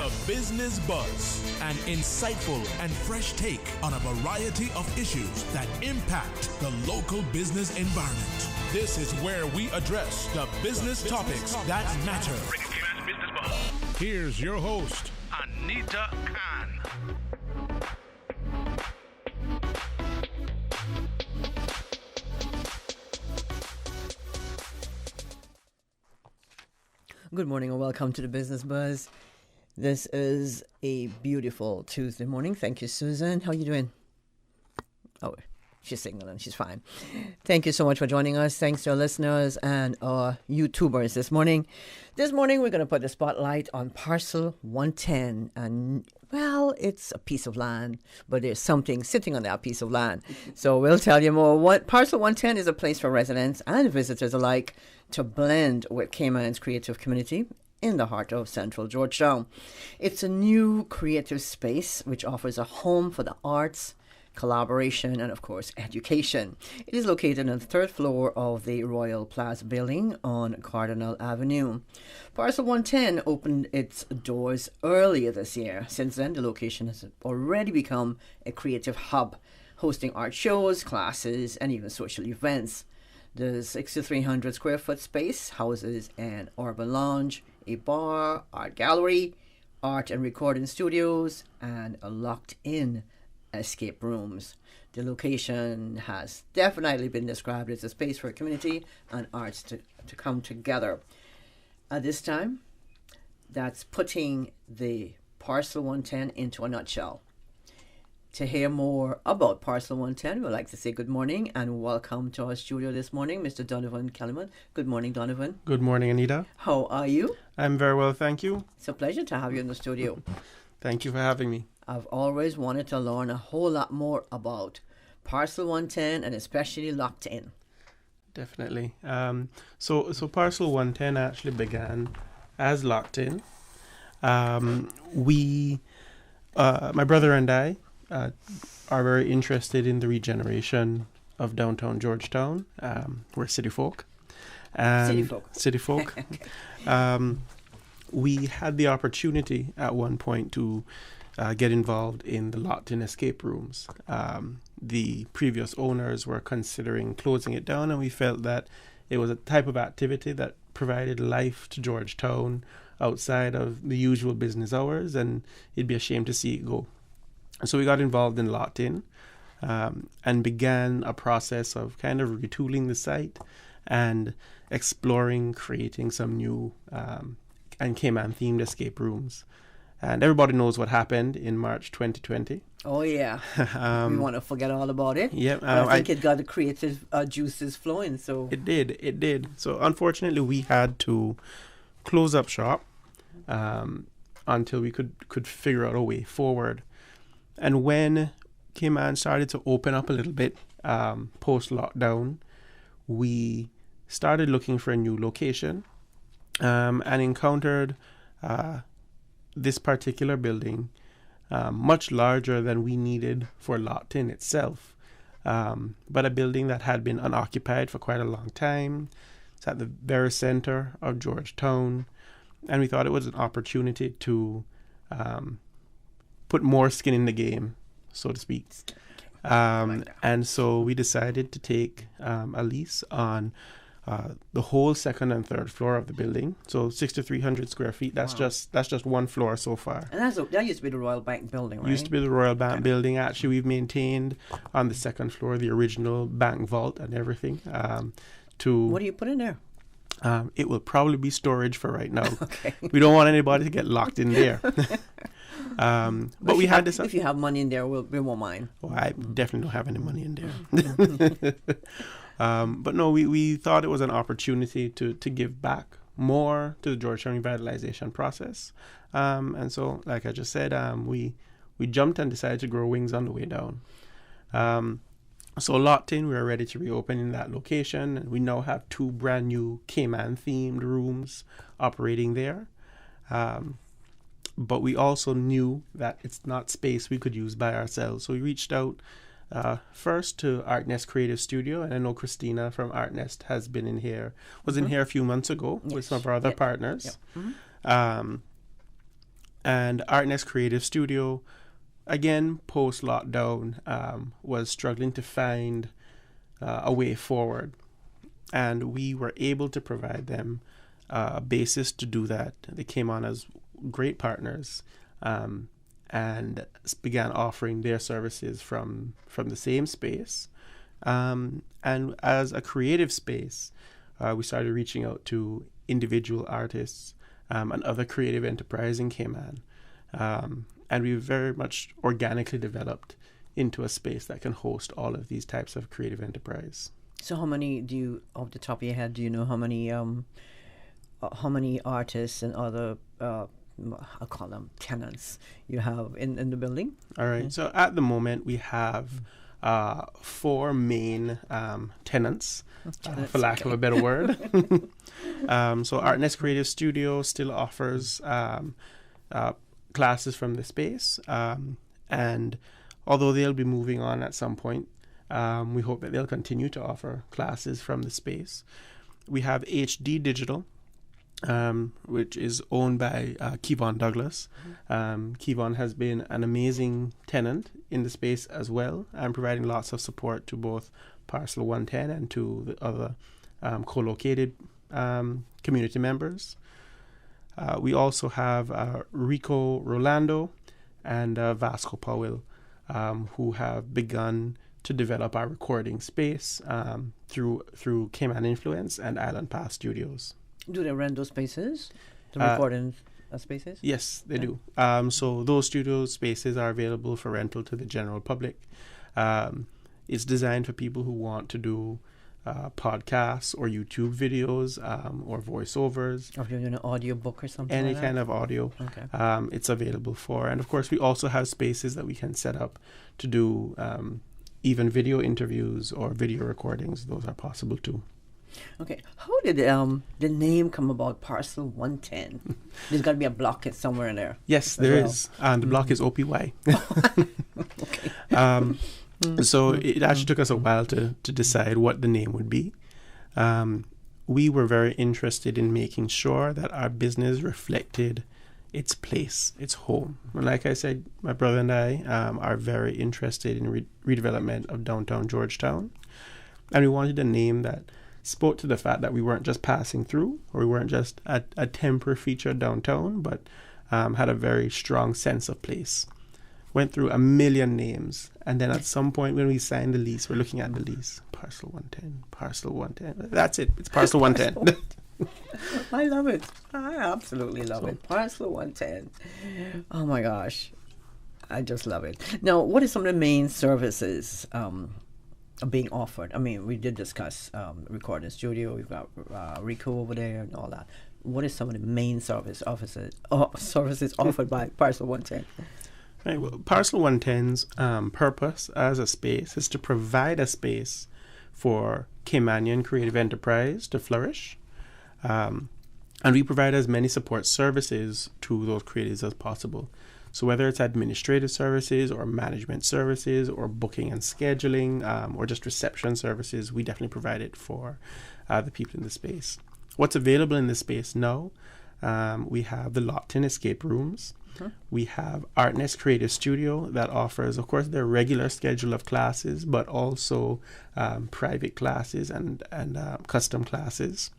The Business Buzz, an insightful and fresh take on a variety of issues that impact the local business environment. This is where we address the business topics that matter. Here's your host, Anita Khan. Good morning and welcome to the Business Buzz. This is a beautiful Tuesday morning. Thank you, Susan. How are you doing? Oh, she's signaling. She's fine. Thank you so much for joining us. Thanks to our listeners and our YouTubers this morning. This morning, we're going to put the spotlight on Parcel 110. And, well, it's a piece of land, but there's something sitting on that piece of land. So we'll tell you more. Parcel 110 is a place for residents and visitors alike to blend with Cayman's creative community in the heart of central Georgetown. It's a new creative space which offers a home for the arts, collaboration, and of course education. It is located on the third floor of the Royal Plaza building on Cardinal Avenue. Parcel 110 opened its doors earlier this year. Since then, the location has already become a creative hub, hosting art shows, classes, and even social events. The 6,300 square foot space houses an urban lounge, a bar, art gallery, art and recording studios, and a locked-in escape rooms. The location has definitely been described as a space for community and arts to come together. At this time, that's putting the Parcel 110 into a nutshell. To hear more about Parcel 110, we'd like to say good morning and welcome to our studio this morning, Mr. Donovan Kellerman. Good morning, Donovan. Good morning, Anita. How are you? I'm very well, thank you. It's a pleasure to have you in the studio. Thank you for having me. I've always wanted to learn a whole lot more about Parcel 110 and especially Locked In. Definitely. So Parcel 110 actually began as Locked In. My brother and I, are very interested in the regeneration of downtown Georgetown. We're city folk. City folk. We had the opportunity at one point to get involved in the locked-in escape rooms. The previous owners were considering closing it down, and we felt that it was a type of activity that provided life to Georgetown outside of the usual business hours, and it'd be a shame to see it go. So we got involved in Locked In and began a process of kind of retooling the site and exploring, creating some new and Cayman-themed escape rooms. And everybody knows what happened in March 2020. Oh, yeah. We want to forget all about it. Yeah. I think it got the creative juices flowing. So It did. So unfortunately, we had to close up shop until we could figure out a way forward. And when Cayman started to open up a little bit post-lockdown, we started looking for a new location and encountered this particular building, much larger than we needed for Locked In itself, but a building that had been unoccupied for quite a long time. It's at the very center of Georgetown, and we thought it was an opportunity to put more skin in the game, so to speak. And so we decided to take a lease on the whole second and third floor of the building. So 6,300 square feet. That's just one floor so far. And that used to be the Royal Bank building, right? Used to be the Royal Bank building. Actually, we've maintained on the second floor the original bank vault and everything. What do you put in there? It will probably be storage for right now. Okay. We don't want anybody to get locked in there. But we had this. If you have money in there, we won't mind. Oh, I definitely don't have any money in there. But no, we thought it was an opportunity to give back more to the Georgetown revitalization process. And so, like I just said, we jumped and decided to grow wings on the way down. So Locked In, we are ready to reopen in that location. And we now have 2 brand new Cayman-themed rooms operating there. But we also knew that it's not space we could use by ourselves. So we reached out first to ArtNest Creative Studio, and I know Christina from ArtNest has been in here, in here a few months ago with some of our other partners. And Artnest Creative Studio, again, post-lockdown, was struggling to find a way forward. And we were able to provide them a basis to do that. They came on as great partners and began offering their services from the same space. And as a creative space, we started reaching out to individual artists and other creative enterprise in Cayman. And we very much organically developed into a space that can host all of these types of creative enterprise. So how many do you, off the top of your head, do you know how many artists and other, I'll call them tenants, you have in the building? All right. So at the moment, we have 4 main tenants, for lack of a better word. So Artnest Creative Studio still offers classes from the space. And although they'll be moving on at some point, we hope that they'll continue to offer classes from the space. We have HD Digital, which is owned by Kevon Douglas. Kevon has been an amazing tenant in the space as well, and providing lots of support to both Parcel 110 and to the other co-located community members. We also have Rico Rolando and Vasco Powell, who have begun to develop our recording space through Cayman Influence and Island Path Studios. Do they rent those spaces, the recording spaces? Yes, they do. So those studio spaces are available for rental to the general public. It's designed for people who want to do podcasts or YouTube videos or voiceovers. Or if you're doing an audio book or something Any like kind that? of audio. Okay. It's available for. And of course, we also have spaces that we can set up to do even video interviews or video recordings. Those are possible too. Okay. How did the name come about, Parcel 110? There's got to be a block somewhere in there. Yes, there is. And the block is OPY. Okay. So it actually took us a while to decide what the name would be. We were very interested in making sure that our business reflected its place, its home. And like I said, my brother and I are very interested in redevelopment of downtown Georgetown. And we wanted a name that spoke to the fact that we weren't just passing through, or we weren't just a temporary feature downtown, but had a very strong sense of place. Went through a million names, and then at some point when we signed the lease, we're looking at the lease. Parcel 110, Parcel 110. That's it. It's Parcel 110. I love it. I absolutely love it. Parcel 110. Oh my gosh. I just love it. Now, what are some of the main services being offered? I mean, we did discuss recording studio. We've got Rico over there and all that. What are some of the main services offered by Parcel 110? Right, well, Parcel 110's purpose as a space is to provide a space for Caymanian creative enterprise to flourish. And we provide as many support services to those creatives as possible. So whether it's administrative services or management services or booking and scheduling or just reception services, we definitely provide it for the people in the space. What's available in this space now? We have the locked-in escape rooms. We have Artnest Creative Studio that offers, of course, their regular schedule of classes, but also private classes and custom classes.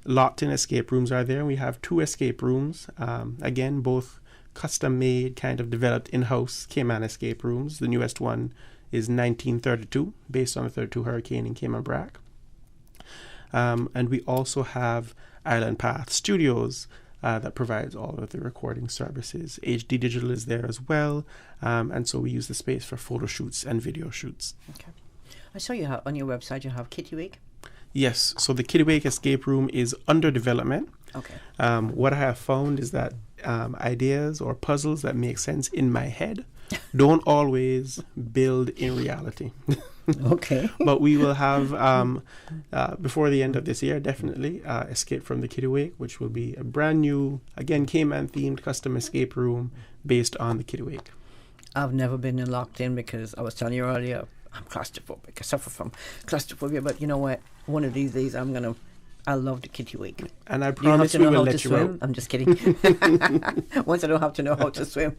Locked-in escape rooms are there. We have 2 escape rooms, again, both custom-made, kind of developed in-house Cayman escape rooms. The newest one is 1932, based on the 32 hurricane in Cayman Brac. And we also have Island Path Studios that provides all of the recording services. HD Digital is there as well, and so we use the space for photo shoots and video shoots. Okay. I saw you have on your website you have Kittiwake. Yes, so the Kittiwake escape room is under development. Okay. What I have found is that ideas or puzzles that make sense in my head don't always build in reality. Okay. But we will have, before the end of this year, definitely, Escape from the Kittiwake, which will be a brand new, again, Cayman-themed custom escape room based on the Kittiwake. I've never been locked in because I was telling you earlier, I'm claustrophobic. I suffer from claustrophobia, but you know what? One of these days I'm going to I love the kitty wake. And I Do you have promise to we know will how to let you swim? out. I'm just kidding. Once I don't have to know how to swim.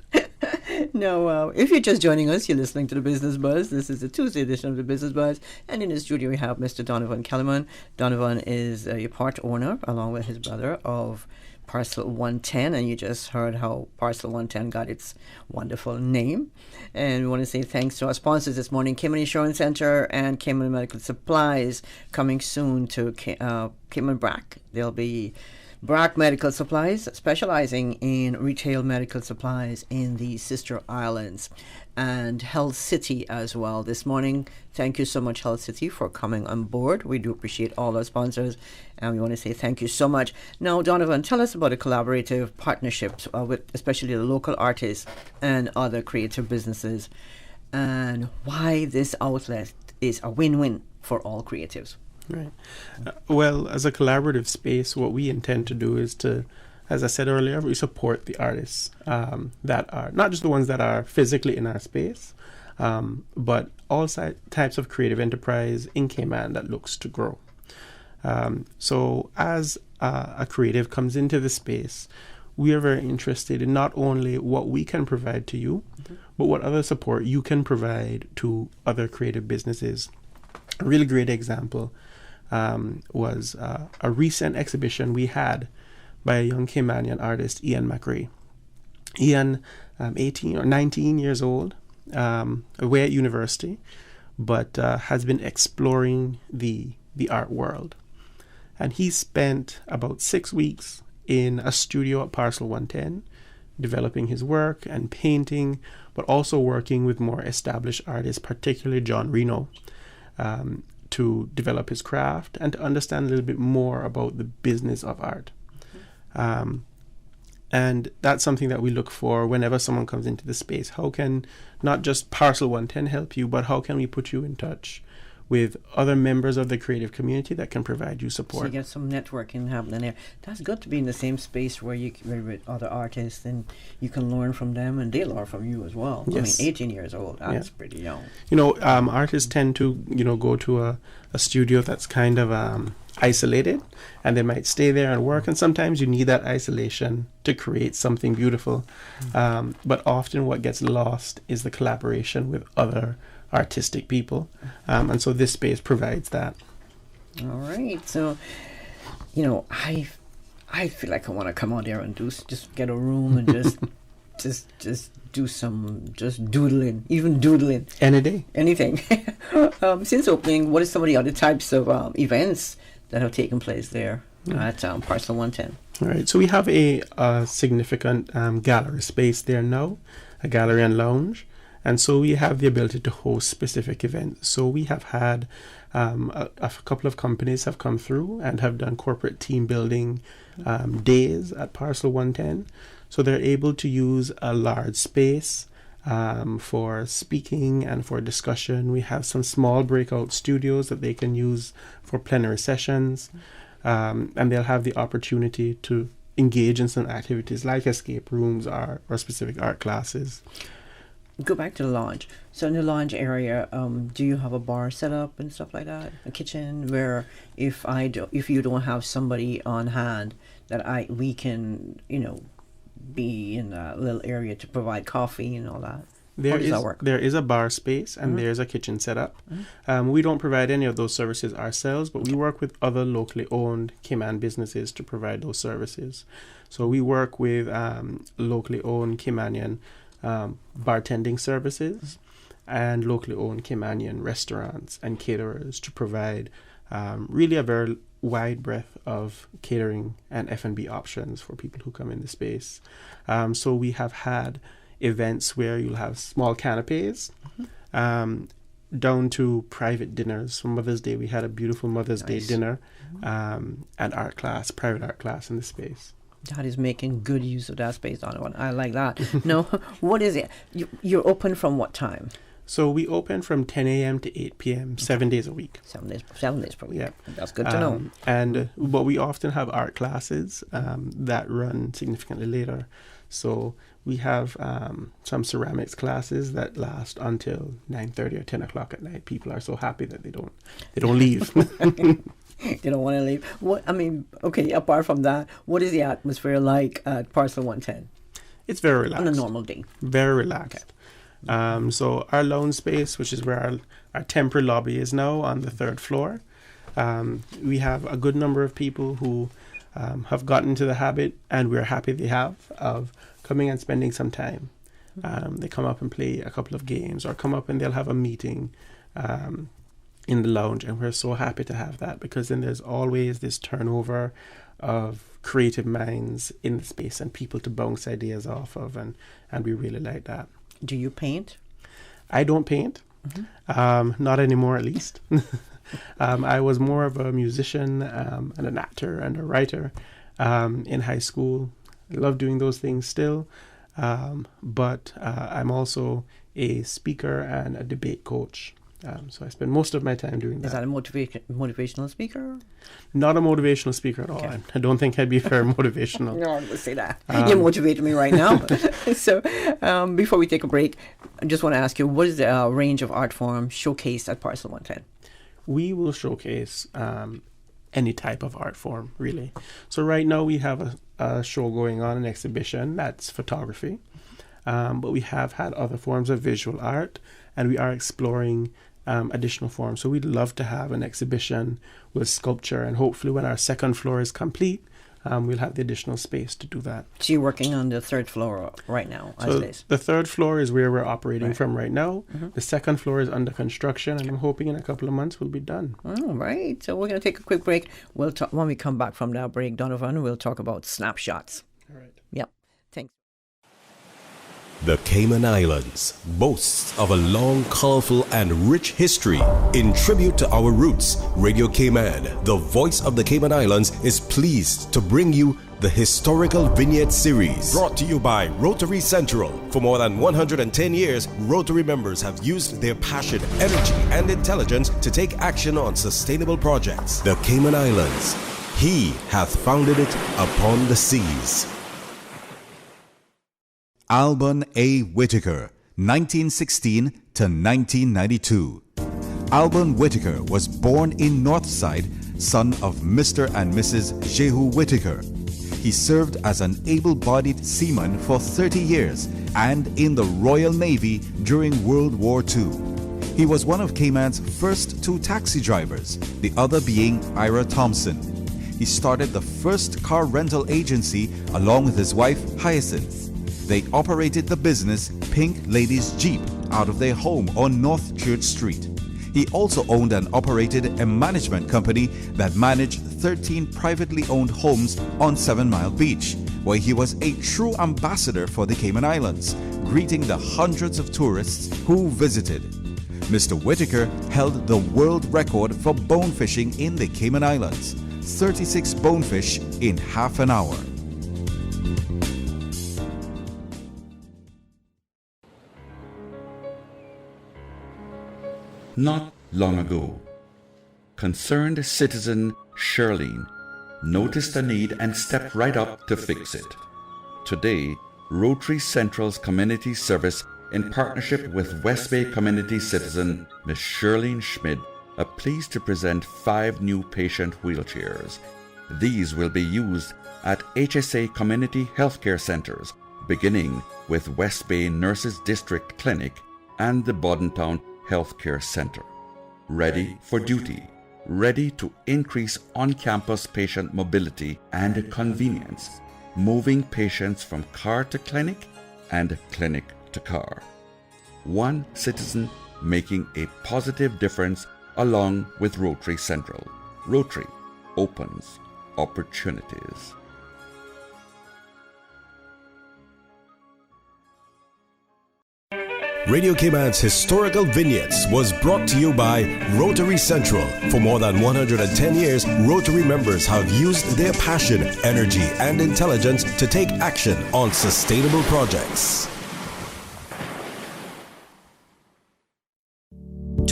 No, if you're just joining us, you're listening to the Business Buzz. This is the Tuesday edition of the Business Buzz, and in the studio we have Mr. Donovan Kellerman. Donovan is a part owner, along with his brother, of Parcel 110, and you just heard how Parcel 110 got its wonderful name. And we want to say thanks to our sponsors this morning, Cayman Insurance Center and Cayman Medical Supplies, coming soon to Cayman Brac. There'll be Brac Medical Supplies, specializing in retail medical supplies in the sister islands, and Health City as well this morning. Thank you so much, Health City, for coming on board. We do appreciate all our sponsors, and we want to say thank you so much. Now, Donovan, tell us about the collaborative partnerships with especially the local artists and other creative businesses, and why this outlet is a win-win for all creatives. Right. Well, as a collaborative space, what we intend to do is to, as I said earlier, we support the artists that are not just the ones that are physically in our space, but all types of creative enterprise in Cayman that looks to grow. So as a creative comes into the space, we are very interested in not only what we can provide to you, but what other support you can provide to other creative businesses. A really great example was a recent exhibition we had by a young Caymanian artist, Ian McRae. Ian, 18 or 19 years old, away at university, but has been exploring the art world. And he spent about 6 weeks in a studio at Parcel 110, developing his work and painting, but also working with more established artists, particularly John Reno, to develop his craft and to understand a little bit more about the business of art. And that's something that we look for whenever someone comes into the space. How can not just Parcel 110 help you, but how can we put you in touch with other members of the creative community that can provide you support? So you get some networking happening there. That's good to be in the same space where you're with other artists, and you can learn from them and they learn from you as well. Yes. I mean, 18 years old, that's pretty young. You know, artists tend to, go to a studio that's kind of isolated, and they might stay there and work, and sometimes you need that isolation to create something beautiful. But often what gets lost is the collaboration with other artistic people, and so this space provides that. All right, so I feel like I want to come out there and just get a room and just do some doodling, even doodling Any day. anything. Since opening, what are some of the other types of events that have taken place there at Parcel 110? All right, so we have a significant gallery space there now, a gallery and lounge. And so we have the ability to host specific events. So we have had a couple of companies have come through and have done corporate team building days at Parcel 110. So they're able to use a large space for speaking and for discussion. We have some small breakout studios that they can use for plenary sessions. And they'll have the opportunity to engage in some activities like escape rooms or specific art classes. Go back to the lounge. So in the lounge area, do you have a bar set up and stuff like that? A kitchen where if you don't have somebody on hand, that we can be in a little area to provide coffee and all that. How does that work? There is a bar space and there's a kitchen set up. We don't provide any of those services ourselves, but we work with other locally owned Cayman businesses to provide those services. So we work with locally owned Caymanian bartending services and locally owned Caymanian restaurants and caterers to provide really a very wide breadth of catering and F&B options for people who come in the space. So we have had events where you'll have small canapes down to private dinners. For Mother's Day, we had a beautiful Mother's Day dinner and private art class in the space. That is making good use of that space, Donovan. I like that. No, what is it? You're open from what time? So we open from 10 a.m. to 8 p.m. 7 days a week. 7 days per week. Yeah. That's good to know. But we often have art classes that run significantly later. So we have some ceramics classes that last until 9:30 or 10 o'clock at night. People are so happy that they don't leave. They don't want to leave. Okay, apart from that, what is the atmosphere like at Parcel 110 It's very relaxed. on a normal day? Very relaxed. So our lounge space, which is where our temporary lobby is now on the 3rd floor, we have a good number of people who have gotten into the habit, and we're happy they have, of coming and spending some time. They come up and play a couple of games, or come up and they'll have a meeting in the lounge, and we're so happy to have that, because then there's always this turnover of creative minds in the space and people to bounce ideas off of, and we really like that. Do you paint? I don't paint. Not anymore, at least. I was more of a musician and an actor and a writer in high school. I love doing those things still, but I'm also a speaker and a debate coach. So I spend most of my time doing that. Is that a motivational speaker? Not a motivational speaker at all. Okay. I don't think I'd be very motivational. No, I would say that. You motivated me right now. So before we take a break, I just want to ask you, what is the range of art form showcased at Parcel 110? We will showcase any type of art form, really. So right now we have a show going on, an exhibition, that's photography. But we have had other forms of visual art, and we are exploring additional forms. So we'd love to have an exhibition with sculpture, and hopefully when our 2nd floor is complete, we'll have the additional space to do that. So you're working on the 3rd floor right now, as So it is? the 3rd floor is where we're operating from right now. Mm-hmm. The 2nd floor is under construction, and I'm hoping in a couple of months we'll be done. All right. So we're going to take a quick break. We'll talk when we come back from that break, Donovan. We'll talk about snapshots. All right. Yep. Thanks. The Cayman Islands boasts of a long, colorful, and rich history. In tribute to our roots, Radio Cayman, the voice of the Cayman Islands, is pleased to bring you the Historical Vignette Series, brought to you by Rotary Central. For more than 110 years, Rotary members have used their passion, energy, and intelligence to take action on sustainable projects. The Cayman Islands, He hath founded it upon the seas. Alban A. Whitaker, 1916 to 1992. Alban Whitaker was born in Northside, son of Mr. and Mrs. Jehu Whitaker. He served as an able-bodied seaman for 30 years and in the Royal Navy during World War II. He was one of Cayman's first 2 taxi drivers, the other being Ira Thompson. He started the first car rental agency along with his wife Hyacinth. They operated the business Pink Ladies Jeep out of their home on North Church Street. He also owned and operated a management company that managed 13 privately owned homes on 7 Mile Beach, where he was a true ambassador for the Cayman Islands, greeting the hundreds of tourists who visited. Mr. Whitaker held the world record for bone fishing in the Cayman Islands, 36 bonefish in half an hour. Not long ago, concerned citizen Shirlene noticed the need and stepped right up to fix it. Today, Rotary Central's community service, in partnership with West Bay community citizen Ms. Shirlene Schmid, are pleased to present 5 new patient wheelchairs. These will be used at HSA community healthcare centers, beginning with West Bay Nurses District Clinic and the Bodentown Healthcare Center. Ready for duty, ready to increase on-campus patient mobility and convenience, moving patients from car to clinic and clinic to car. One citizen making a positive difference along with Rotary Central. Rotary opens opportunities. Radio Cayman's Historical Vignettes was brought to you by Rotary Central. For more than 110 years, Rotary members have used their passion, energy, and intelligence to take action on sustainable projects.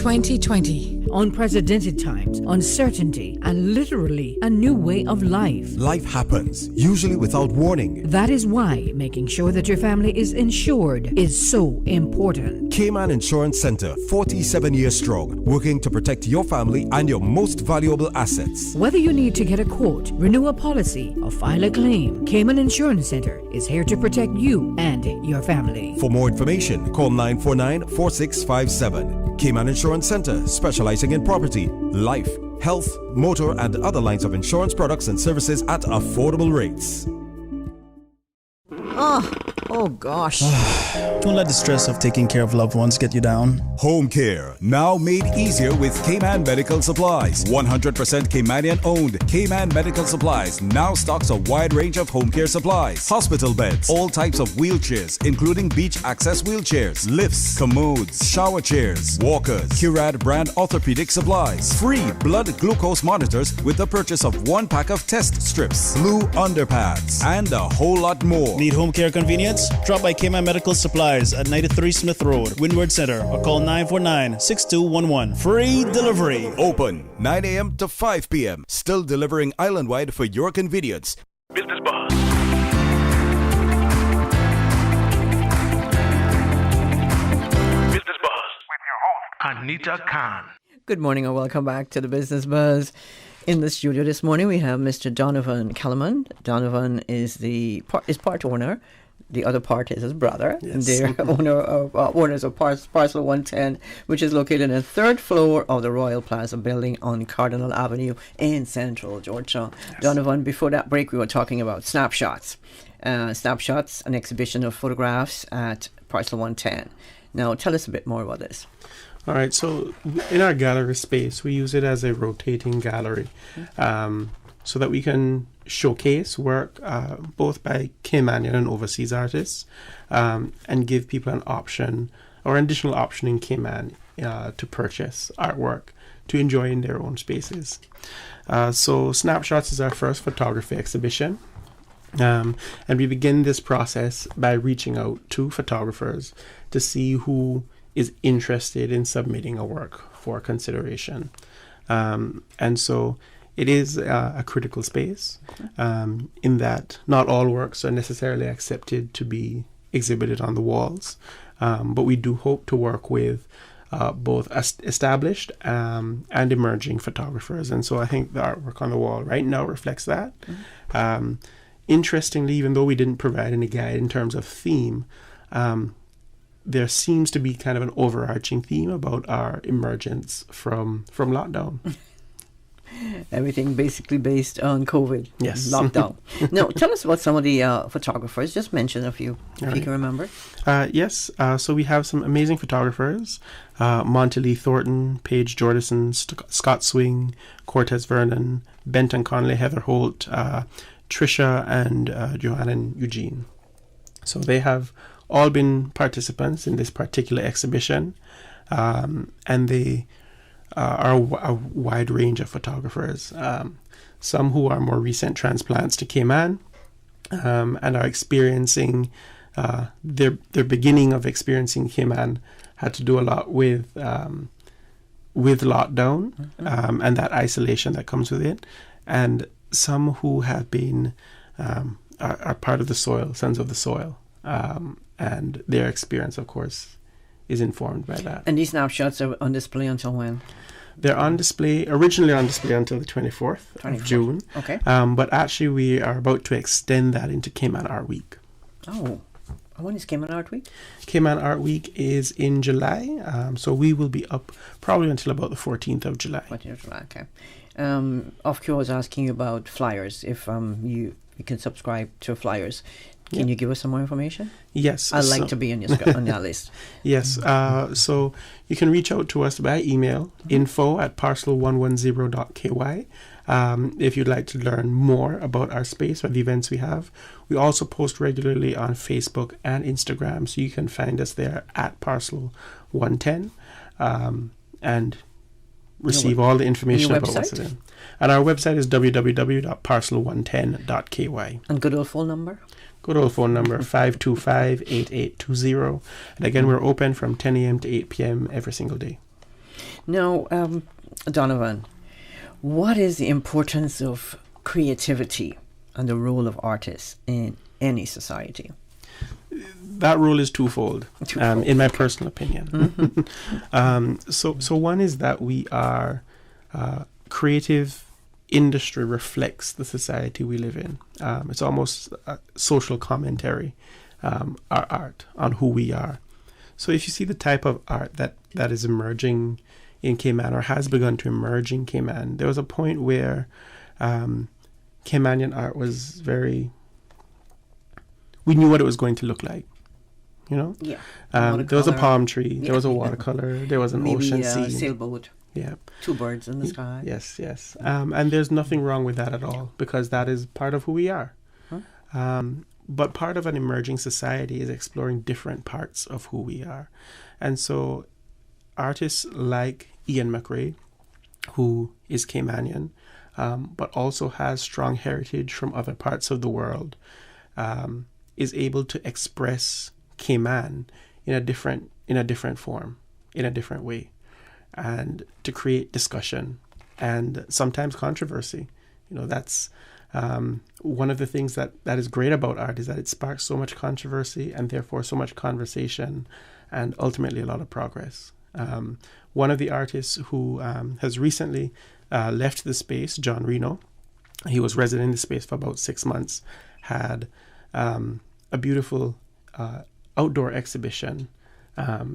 2020. Unprecedented times, uncertainty, and literally a new way of life. Life happens, usually without warning. That is why making sure that your family is insured is so important. Cayman Insurance Center, 47 years strong, working to protect your family and your most valuable assets. Whether you need to get a quote, renew a policy, or file a claim, Cayman Insurance Center is here to protect you and your family. For more information, call 949-4657. Cayman Insurance Center, specializing in property, life, health, motor, and other lines of insurance products and services at affordable rates. Oh gosh. Don't let the stress of taking care of loved ones get you down. Home care, now made easier with Cayman Medical Supplies. 100% Caymanian owned. Cayman Medical Supplies now stocks a wide range of home care supplies. Hospital beds, all types of wheelchairs, including beach access wheelchairs, lifts, commodes, shower chairs, walkers, Curad brand orthopedic supplies. Free blood glucose monitors with the purchase of 1 pack of test strips, blue underpads, and a whole lot more. Need home care convenience? Drop by Cayman Medical Supplies at 93 Smith Road, Windward Center, or call 949-6211. Free delivery. Open 9 a.m. to 5 p.m. Still delivering island-wide for your convenience. Business Buzz. Business Buzz with your host, Anita Khan. Good morning and welcome back to the Business Buzz. In the studio this morning, we have Mr. Donovan Kellerman. Donovan is part owner. The other part is his brother. Yes. And they're owners of Parcel 110, which is located in the 3rd floor of the Royal Plaza building on Cardinal Avenue in Central Georgetown. Yes. Donovan, before that break, we were talking about Snapshots. Snapshots, an exhibition of photographs at Parcel 110. Now, tell us a bit more about this. All right, so in our gallery space, we use it as a rotating gallery so that we can showcase work both by Caymanian and overseas artists and give people an option or an additional option in Cayman to purchase artwork to enjoy in their own spaces. So Snapshots is our first photography exhibition. And we begin this process by reaching out to photographers to see who is interested in submitting a work for consideration. And so it is a critical space in that not all works are necessarily accepted to be exhibited on the walls. But we do hope to work with both established and emerging photographers. And so I think the artwork on the wall right now reflects that. Mm-hmm. Interestingly, even though we didn't provide any guide in terms of theme, there seems to be kind of an overarching theme about our emergence from lockdown. Everything basically based on COVID. Yes. Lockdown. Now, tell us about some of the photographers. Just mention a few, if you can remember. Yes. So we have some amazing photographers. Monty Lee Thornton, Paige Jordison, Scott Swing, Cortez Vernon, Benton Conley, Heather Holt, Trisha, and Johanna Eugene. So they have all been participants in this particular exhibition, and they are a wide range of photographers. Some who are more recent transplants to Cayman and are experiencing their beginning of experiencing Cayman had to do a lot with lockdown and that isolation that comes with it, and some who have been are part of the soil, sons of the soil. And their experience, of course, is informed by that. And these snapshots are on display until when? They're originally on display until the 24th of June. Okay. But actually, we are about to extend that into Cayman Art Week. Oh, when is Cayman Art Week? Cayman Art Week is in July. So we will be up probably until about the 14th of July. 14th of July, okay. Off cue, I was asking you about flyers. If you can subscribe to flyers. Can you give us some more information? Yes. I'd like to be on that list. Yes. So you can reach out to us by email, info@parcel110.ky. If you'd like to learn more about our space or the events we have. We also post regularly on Facebook and Instagram, so you can find us there at Parcel110 and receive all the information about what's in. And our website is www.parcel110.ky. And good old phone number? Good old phone number, 525-8820. And again, we're open from 10 a.m. to 8 p.m. every single day. Now, Donovan, what is the importance of creativity and the role of artists in any society? That role is twofold, in my personal opinion. Mm-hmm. So one is that we are creative industry reflects the society we live in. It's almost a social commentary, our art, on who we are. So if you see the type of art that is emerging in Cayman or has begun to emerge in Cayman, there was a point where Caymanian art was we knew what it was going to look like, you know? Yeah. There was a palm tree, there was a watercolor, there was an maybe ocean a scene. sailboat. Yeah. 2 birds in the sky. Yes. And there's nothing wrong with that at all, because that is part of who we are. Huh? But part of an emerging society is exploring different parts of who we are. And so artists like Ian McRae, who is Caymanian, but also has strong heritage from other parts of the world, is able to express Cayman in a different form, in a different way, and to create discussion and sometimes controversy. You know, that's one of the things that is great about art, is that it sparks so much controversy and therefore so much conversation and ultimately a lot of progress. One of the artists who has recently left the space, John Reno, he was resident in the space for about 6 months, had a beautiful outdoor exhibition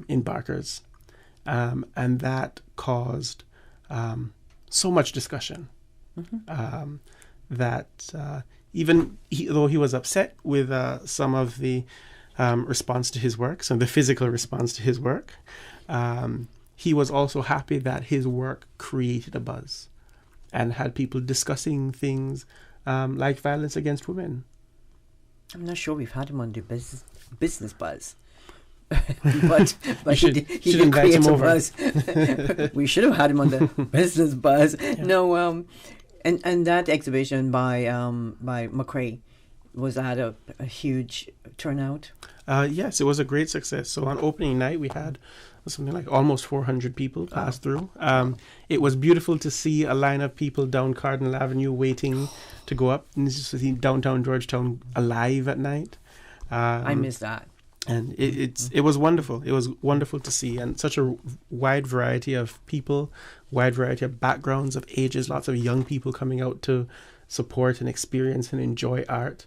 in Barker's. And that caused so much discussion that even though he was upset with some of the response to his work, some of the physical response to his work, he was also happy that his work created a buzz and had people discussing things like violence against women. I'm not sure we've had him on the business buzz. but he did create a buzz. We should have had him on the business buzz. Yeah. No, and that exhibition by McRae, was that a huge turnout? Yes, it was a great success. So on opening night, we had something like almost 400 people pass through. It was beautiful to see a line of people down Cardinal Avenue waiting to go up and just see downtown Georgetown alive at night. I miss that. And it was wonderful. It was wonderful to see, and such a wide variety of people, wide variety of backgrounds, of ages, lots of young people coming out to support and experience and enjoy art.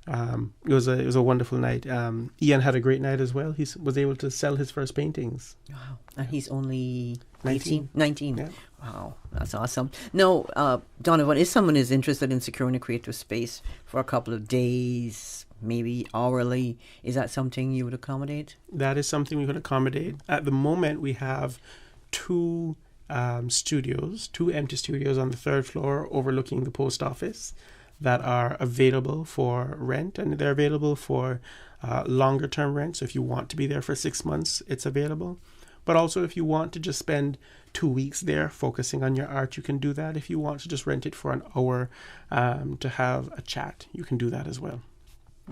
It was a wonderful night. Ian had a great night as well. He was able to sell his first paintings. Wow. And he's only 19. 19. Yeah. Wow, that's awesome. No, Donovan, if someone is interested in securing a creative space for a couple of days, maybe hourly, is that something you would accommodate? That is something we could accommodate. At the moment, we have 2 studios, 2 empty studios on the 3rd floor overlooking the post office that are available for rent, and they're available for longer term rent. So if you want to be there for 6 months, it's available. But also if you want to just spend 2 weeks there focusing on your art, you can do that. If you want to just rent it for an hour to have a chat, you can do that as well.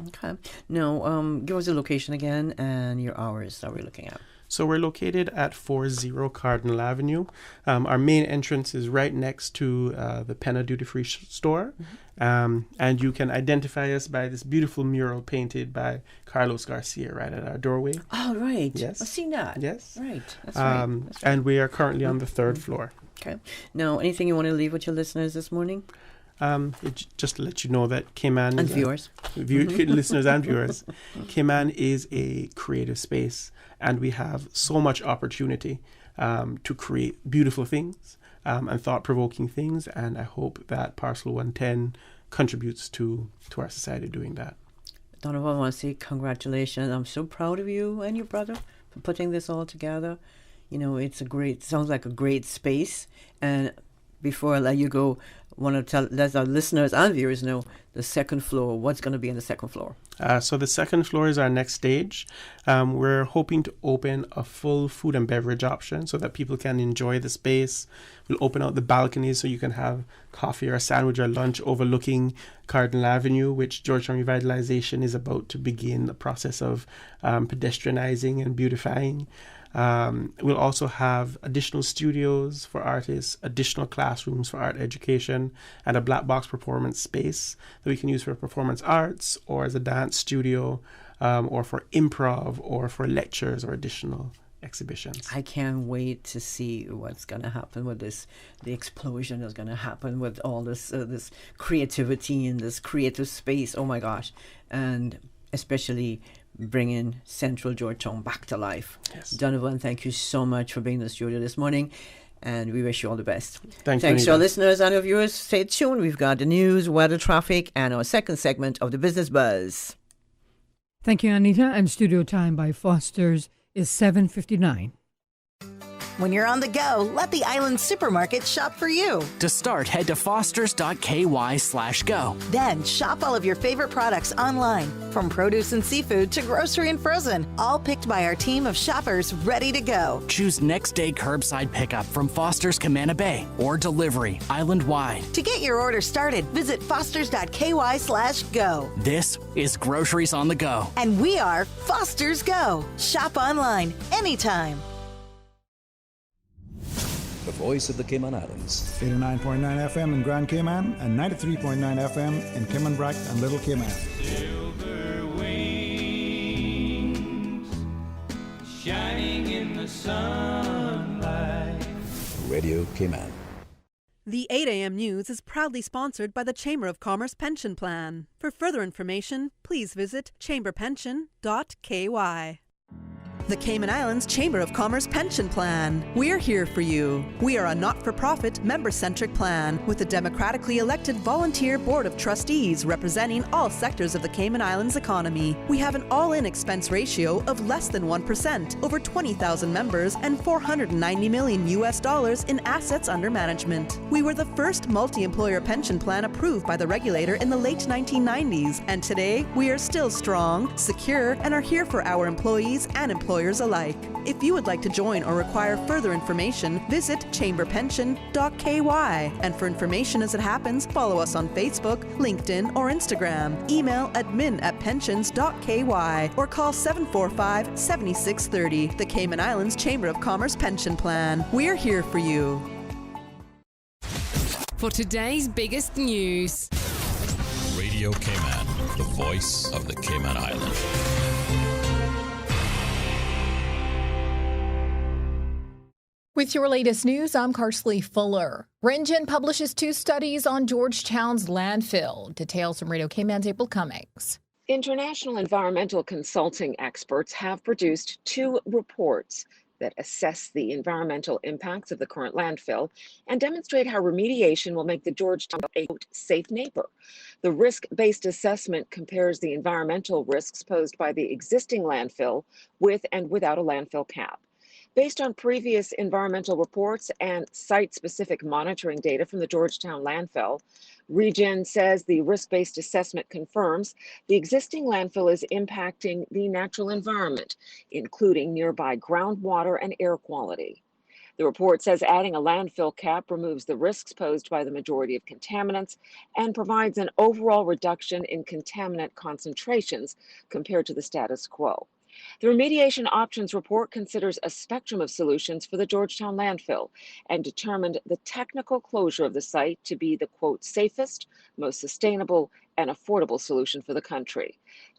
Okay. Now, give us the location again and your hours that we're looking at. So we're located at 40 Cardinal Avenue. Our main entrance is right next to the Penna Duty Free store. Mm-hmm. And you can identify us by this beautiful mural painted by Carlos Garcia right at our doorway. Oh, right. Yes. I've seen that. Yes. Right. That's right. That's right. And we are currently on the 3rd floor. Okay. Now, anything you want to leave with your listeners this morning? Just to let you know that Cayman... And viewers. Listeners and viewers. Cayman is a creative space, and we have so much opportunity to create beautiful things and thought-provoking things, and I hope that Parcel 110 contributes to our society doing that. Donovan, I want to say congratulations. I'm so proud of you and your brother for putting this all together. You know, sounds like a great space, and before I let you go, I want to let our listeners and viewers know the 2nd floor, what's going to be on the 2nd floor. So the 2nd floor is our next stage. We're hoping to open a full food and beverage option so that people can enjoy the space. We'll open out the balconies so you can have coffee or a sandwich or lunch overlooking Cardinal Avenue, which Georgetown Revitalization is about to begin the process of pedestrianizing and beautifying. We'll also have additional studios for artists, additional classrooms for art education, and a black box performance space that we can use for performance arts or as a dance studio, or for improv or for lectures or additional exhibitions. I can't wait to see what's going to happen with this, the explosion that's going to happen with all this this creativity in this creative space. Oh my gosh. And especially bringing Central Georgetown back to life. Yes. Donovan, thank you so much for being in the studio this morning, and we wish you all the best. Thanks to our listeners and our viewers. Stay tuned. We've got the news, weather, traffic, and our second segment of the Business Buzz. Thank you, Anita. And studio time by Foster's is 7:59. When you're on the go, let the Island Supermarket shop for you. To start, head to fosters.ky/go. Then shop all of your favorite products online, from produce and seafood to grocery and frozen, all picked by our team of shoppers ready to go. Choose next day curbside pickup from Foster's Camana Bay or delivery island-wide. To get your order started, visit fosters.ky/go. This is Groceries on the Go. And we are Foster's Go. Shop online anytime. The voice of the Cayman Islands. 89.9 FM in Grand Cayman and 93.9 FM in Cayman Brac and Little Cayman. Silver wings shining in the sunlight. Radio Cayman. The 8 a.m. News is proudly sponsored by the Chamber of Commerce Pension Plan. For further information, please visit chamberpension.ky. The Cayman Islands Chamber of Commerce Pension Plan. We're here for you. We are a not-for-profit, member-centric plan with a democratically elected volunteer board of trustees representing all sectors of the Cayman Islands economy. We have an all-in expense ratio of less than 1%, over 20,000 members, and $490 million in assets under management. We were the first multi-employer pension plan approved by the regulator in the late 1990s, and today we are still strong, secure, and are here for our employees and employers alike. If you would like to join or require further information, visit chamberpension.ky. And for information as it happens, follow us on Facebook, LinkedIn, or Instagram. Email admin@pensions.ky or call 745-7630. The Cayman Islands Chamber of Commerce Pension Plan. We're here for you. For today's biggest news. Radio Cayman, the voice of the Cayman Islands. With your latest news, I'm Karsley Fuller. RenGen publishes 2 studies on Georgetown's landfill. Details from Radio Cayman's April Cummings. International environmental consulting experts have produced 2 reports that assess the environmental impacts of the current landfill and demonstrate how remediation will make the Georgetown a safe neighbor. The risk-based assessment compares the environmental risks posed by the existing landfill with and without a landfill cap. Based on previous environmental reports and site-specific monitoring data from the Georgetown landfill, RenGen says the risk-based assessment confirms the existing landfill is impacting the natural environment, including nearby groundwater and air quality. The report says adding a landfill cap removes the risks posed by the majority of contaminants and provides an overall reduction in contaminant concentrations compared to the status quo. The Remediation Options Report considers a spectrum of solutions for the Georgetown landfill and determined the technical closure of the site to be the, quote, safest, most sustainable, and affordable solution for the country.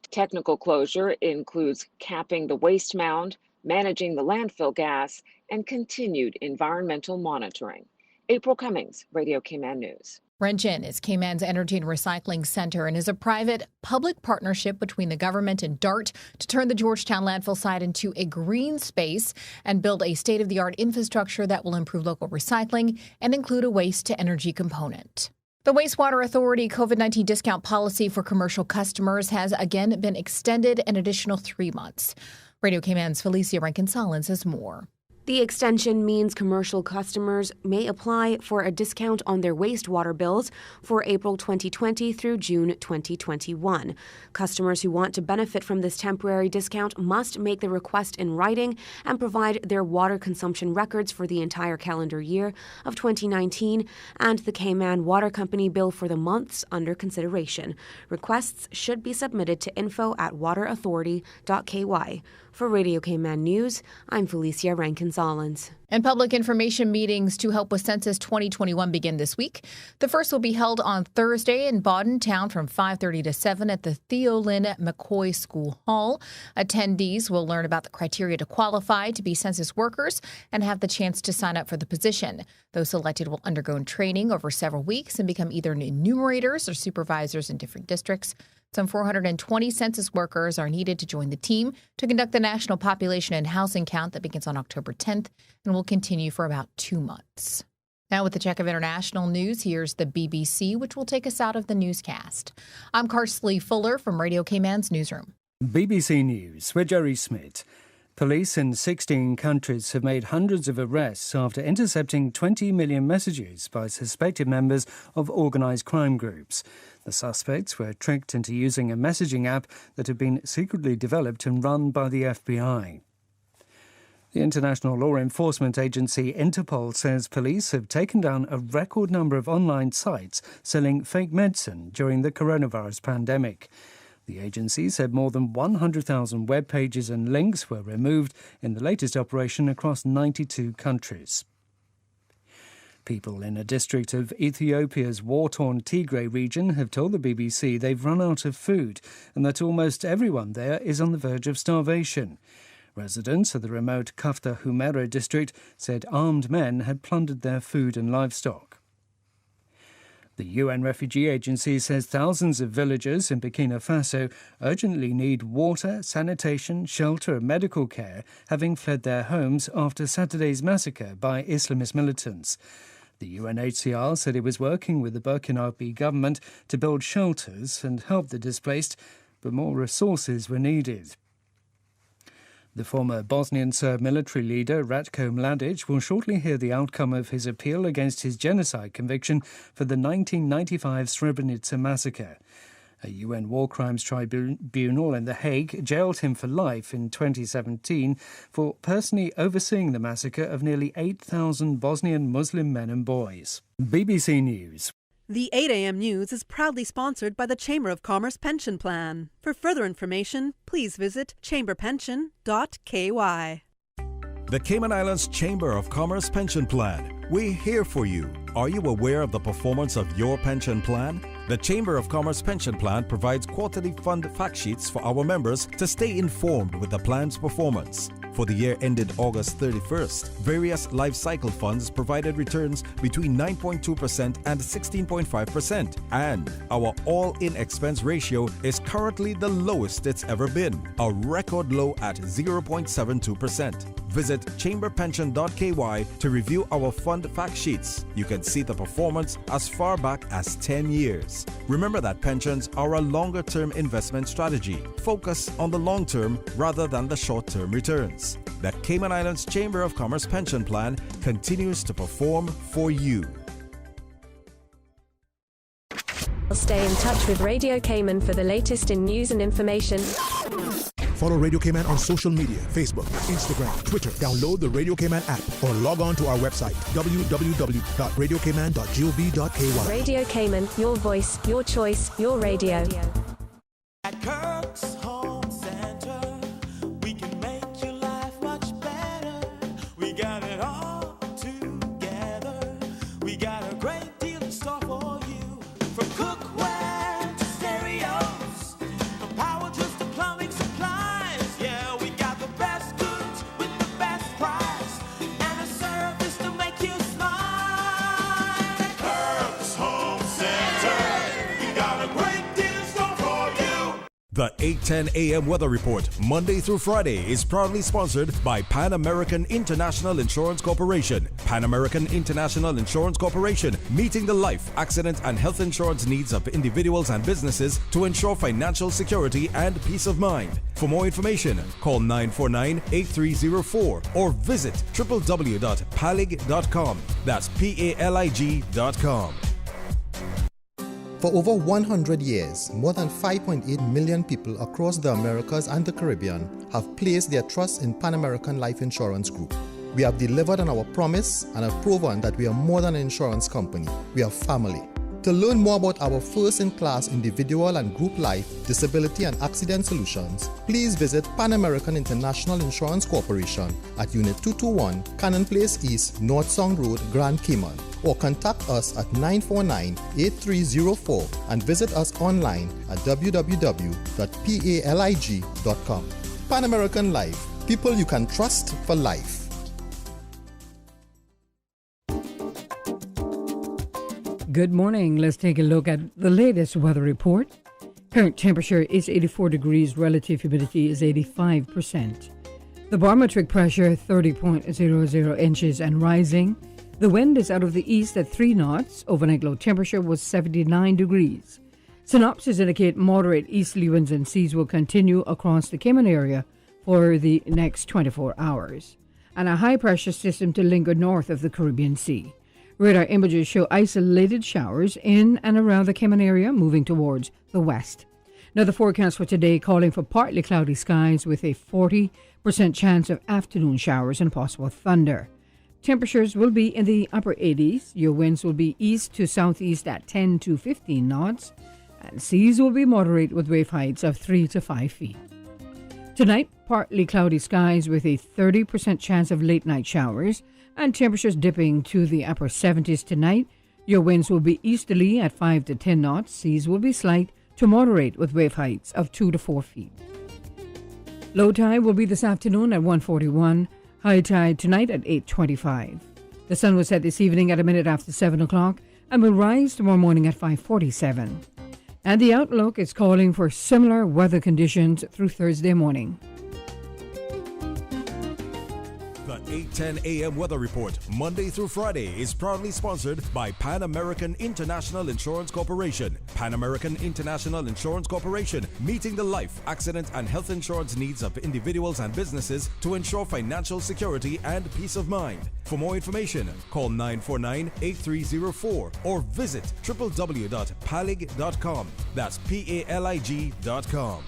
Technical closure includes capping the waste mound, managing the landfill gas, and continued environmental monitoring. April Cummings, Radio Cayman News. RenGen is Cayman's Energy and Recycling Center and is a private-public partnership between the government and DART to turn the Georgetown landfill site into a green space and build a state-of-the-art infrastructure that will improve local recycling and include a waste-to-energy component. The Wastewater Authority COVID-19 discount policy for commercial customers has again been extended an additional 3 months. Radio Cayman's Felicia Rankin-Solins has more. The extension means commercial customers may apply for a discount on their wastewater bills for April 2020 through June 2021. Customers who want to benefit from this temporary discount must make the request in writing and provide their water consumption records for the entire calendar year of 2019 and the Cayman Water Company bill for the months under consideration. Requests should be submitted to info@waterauthority.ky. For Radio Cayman News, I'm Felicia Rankin-Solins. And public information meetings to help with Census 2021 begin this week. The first will be held on Thursday in Bodden Town from 5:30 to 7 at the Theo Lynn McCoy School Hall. Attendees will learn about the criteria to qualify to be census workers and have the chance to sign up for the position. Those selected will undergo training over several weeks and become either enumerators or supervisors in different districts. Some 420 census workers are needed to join the team to conduct the national population and housing count that begins on October 10th and will continue for about 2 months. Now with the check of international news, here's the BBC, which will take us out of the newscast. I'm Karsley Fuller from Radio Cayman's newsroom. BBC News with Jerry Smith. Police in 16 countries have made hundreds of arrests after intercepting 20 million messages by suspected members of organised crime groups. The suspects were tricked into using a messaging app that had been secretly developed and run by the FBI. The International Law Enforcement Agency Interpol says police have taken down a record number of online sites selling fake medicine during the coronavirus pandemic. The agency said more than 100,000 web pages and links were removed in the latest operation across 92 countries. People in a district of Ethiopia's war-torn Tigray region have told the BBC they've run out of food and that almost everyone there is on the verge of starvation. Residents of the remote Kafta Humera district said armed men had plundered their food and livestock. The UN Refugee Agency says thousands of villagers in Burkina Faso urgently need water, sanitation, shelter and medical care, having fled their homes after Saturday's massacre by Islamist militants. The UNHCR said it was working with the Burkinabe government to build shelters and help the displaced, but more resources were needed. The former Bosnian Serb military leader Ratko Mladic will shortly hear the outcome of his appeal against his genocide conviction for the 1995 Srebrenica massacre. A UN War Crimes Tribunal in The Hague jailed him for life in 2017 for personally overseeing the massacre of nearly 8,000 Bosnian Muslim men and boys. BBC News. The 8 a.m. news is proudly sponsored by the Chamber of Commerce Pension Plan. For further information, please visit chamberpension.ky. The Cayman Islands Chamber of Commerce Pension Plan. We're here for you. Are you aware of the performance of your pension plan? The Chamber of Commerce Pension Plan provides quarterly fund fact sheets for our members to stay informed with the plan's performance. For the year ended August 31st, various life cycle funds provided returns between 9.2% and 16.5%, and our all-in expense ratio is currently the lowest it's ever been, a record low at 0.72%. Visit chamberpension.ky to review our fund fact sheets. You can see the performance as far back as 10 years. Remember that pensions are a longer-term investment strategy. Focus on the long term rather than the short-term returns. The Cayman Islands Chamber of Commerce Pension Plan continues to perform for you. Stay in touch with Radio Cayman for the latest in news and information. Follow Radio Cayman on social media, Facebook, Instagram, Twitter. Download the Radio Cayman app or log on to our website, www.radiocayman.gov.ky. Radio Cayman, your voice, your choice, your radio. At Kirk's Home Center, we can make your life much better. We got it all together. We got a great deal in store for you. From cookware to stereos, from power tools to plumbing supplies. Yeah, we got the best goods with the best price and a service to make you smile. At Kirk's Home Center, we got a great deal in store for you. The 8:10 a.m. weather report, Monday through Friday, is proudly sponsored by Pan American International Insurance Corporation. Pan American International Insurance Corporation, meeting the life, accident, and health insurance needs of individuals and businesses to ensure financial security and peace of mind. For more information, call 949-8304 or visit www.palig.com. That's PALIG.com. For over 100 years, more than 5.8 million people across the Americas and the Caribbean have placed their trust in Pan American Life Insurance Group. We have delivered on our promise and have proven that we are more than an insurance company. We are family. To learn more about our first-in-class individual and group life, disability and accident solutions, please visit Pan American International Insurance Corporation at Unit 221, Cannon Place East, North Song Road, Grand Cayman, or contact us at 949-8304 and visit us online at www.palig.com. Pan American Life, people you can trust for life. Good morning. Let's take a look at the latest weather report. Current temperature is 84 degrees. Relative humidity is 85%. The barometric pressure 30.00 inches and rising. The wind is out of the east at 3 knots. Overnight low temperature was 79 degrees. Synopsis indicate moderate easterly winds and seas will continue across the Cayman area for the next 24 hours. And a high pressure system to linger north of the Caribbean Sea. Radar images show isolated showers in and around the Cayman area moving towards the west. Now the forecast for today calling for partly cloudy skies with a 40% chance of afternoon showers and possible thunder. Temperatures will be in the upper 80s. Your winds will be east to southeast at 10 to 15 knots. And seas will be moderate with wave heights of 3 to 5 feet. Tonight, partly cloudy skies with a 30% chance of late night showers. And temperatures dipping to the upper 70s tonight. Your winds will be easterly at 5 to 10 knots. Seas will be slight to moderate with wave heights of 2 to 4 feet. Low tide will be this afternoon at 1:41. High tide tonight at 8:25. The sun will set this evening at a minute after 7 o'clock and will rise tomorrow morning at 5:47. And the outlook is calling for similar weather conditions through Thursday morning. The 8:10 a.m. weather report, Monday through Friday, is proudly sponsored by Pan American International Insurance Corporation. Pan American International Insurance Corporation, meeting the life, accident, and health insurance needs of individuals and businesses to ensure financial security and peace of mind. For more information, call 949-8304 or visit www.palig.com. That's PALIG.com.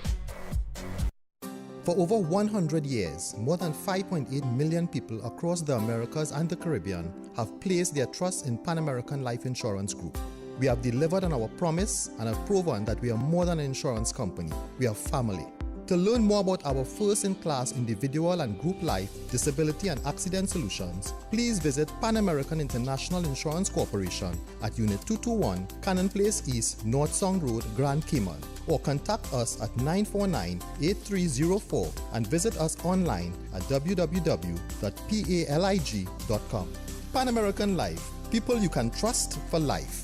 For over 100 years, more than 5.8 million people across the Americas and the Caribbean have placed their trust in Pan American Life Insurance Group. We have delivered on our promise and have proven that we are more than an insurance company. We are family. To learn more about our first-in-class individual and group life, disability and accident solutions, please visit Pan American International Insurance Corporation at Unit 221, Cannon Place East, North Song Road, Grand Cayman, or contact us at 949-8304 and visit us online at www.palig.com. Pan American Life, people you can trust for life.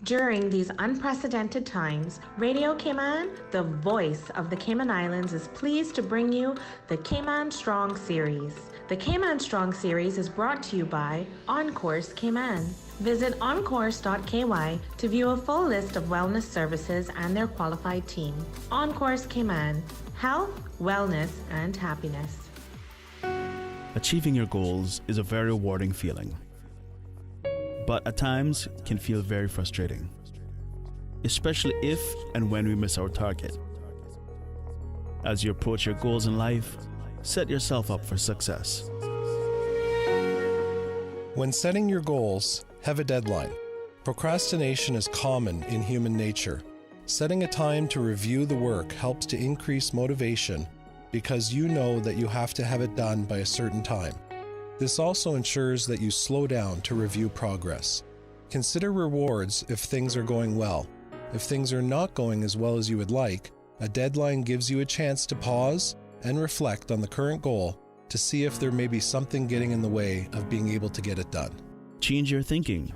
During these unprecedented times, Radio Cayman, the voice of the Cayman Islands, is pleased to bring you the Cayman Strong Series. The Cayman Strong Series is brought to you by OnCourse Cayman. Visit oncourse.ky to view a full list of wellness services and their qualified team. OnCourse Cayman, health, wellness, and happiness. Achieving your goals is a very rewarding feeling, but at times can feel very frustrating, especially if and when we miss our target. As you approach your goals in life, set yourself up for success. When setting your goals, have a deadline. Procrastination is common in human nature. Setting a time to review the work helps to increase motivation because you know that you have to have it done by a certain time. This also ensures that you slow down to review progress. Consider rewards if things are going well. If things are not going as well as you would like, a deadline gives you a chance to pause and reflect on the current goal to see if there may be something getting in the way of being able to get it done. Change your thinking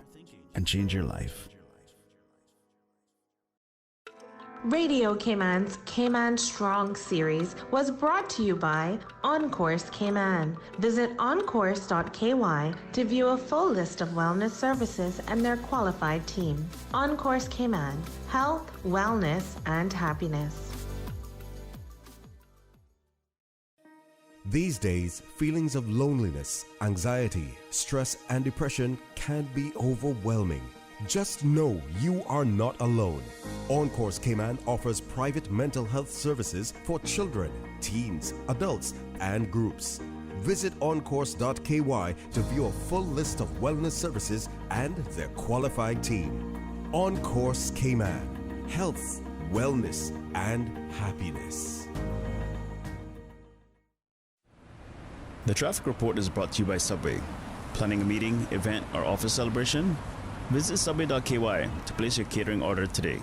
and change your life. Radio Cayman's Cayman Strong series was brought to you by OnCourse Cayman. Visit oncourse.ky to view a full list of wellness services and their qualified team. OnCourse Cayman, health, wellness, and happiness. These days, feelings of loneliness, anxiety, stress, and depression can be overwhelming. Just know you are not alone. OnCourse Cayman offers private mental health services for children, teens, adults, and groups. Visit oncourse.ky to view a full list of wellness services and their qualified team. OnCourse Cayman, health, wellness, and happiness. The traffic report is brought to you by Subway. Planning a meeting, event, or office celebration? Visit subway.ky to place your catering order today.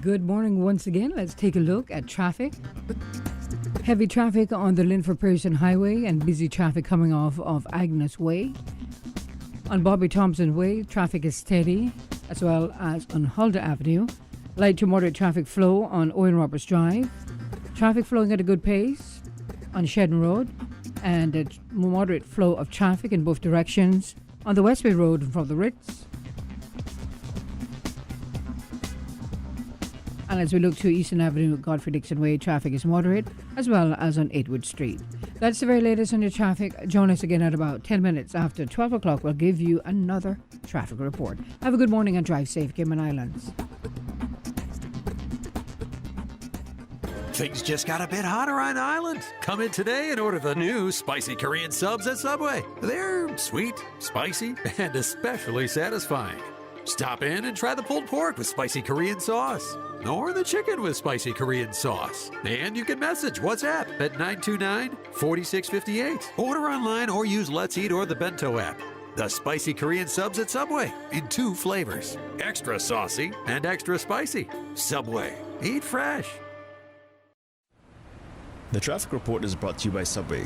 Good morning once again. Let's take a look at traffic. Heavy traffic on the Linford Pearson Highway and busy traffic coming off of Agnes Way. On Bobby Thompson Way, traffic is steady, as well as on Huldah Avenue. Light to moderate traffic flow on Owen Roberts Drive. Traffic flowing at a good pace on Shedden Road, and a moderate flow of traffic in both directions on the Westway Road from the Ritz. And as we look to Eastern Avenue, Godfrey Dixon Way, traffic is moderate, as well as on Atwood Street. That's the very latest on your traffic. Join us again at about 10 minutes after 12 o'clock. We'll give you another traffic report. Have a good morning and drive safe, Cayman Islands. Things just got a bit hotter on island. Come in today and order the new spicy Korean subs at Subway. They're sweet, spicy, and especially satisfying. Stop in and try the pulled pork with spicy Korean sauce, or the chicken with spicy Korean sauce. And you can message WhatsApp at 929-4658. Order online or use Let's Eat or the Bento app. The spicy Korean subs at Subway in 2 flavors, extra saucy and extra spicy. Subway, eat fresh. The traffic report is brought to you by Subway.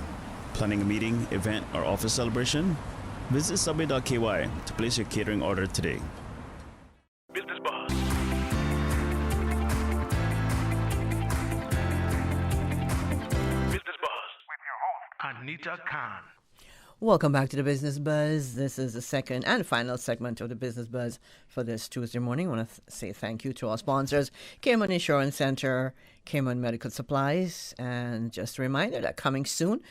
Planning a meeting, event, or office celebration? Visit subway.ky to place your catering order today. Business Buzz. Business Buzz with your host, Anita Khan. Welcome back to the Business Buzz. This is the second and final segment of the Business Buzz for this Tuesday morning. I want to say thank you to our sponsors, Cayman Insurance Center, Cayman Medical Supplies, and just a reminder that coming soon,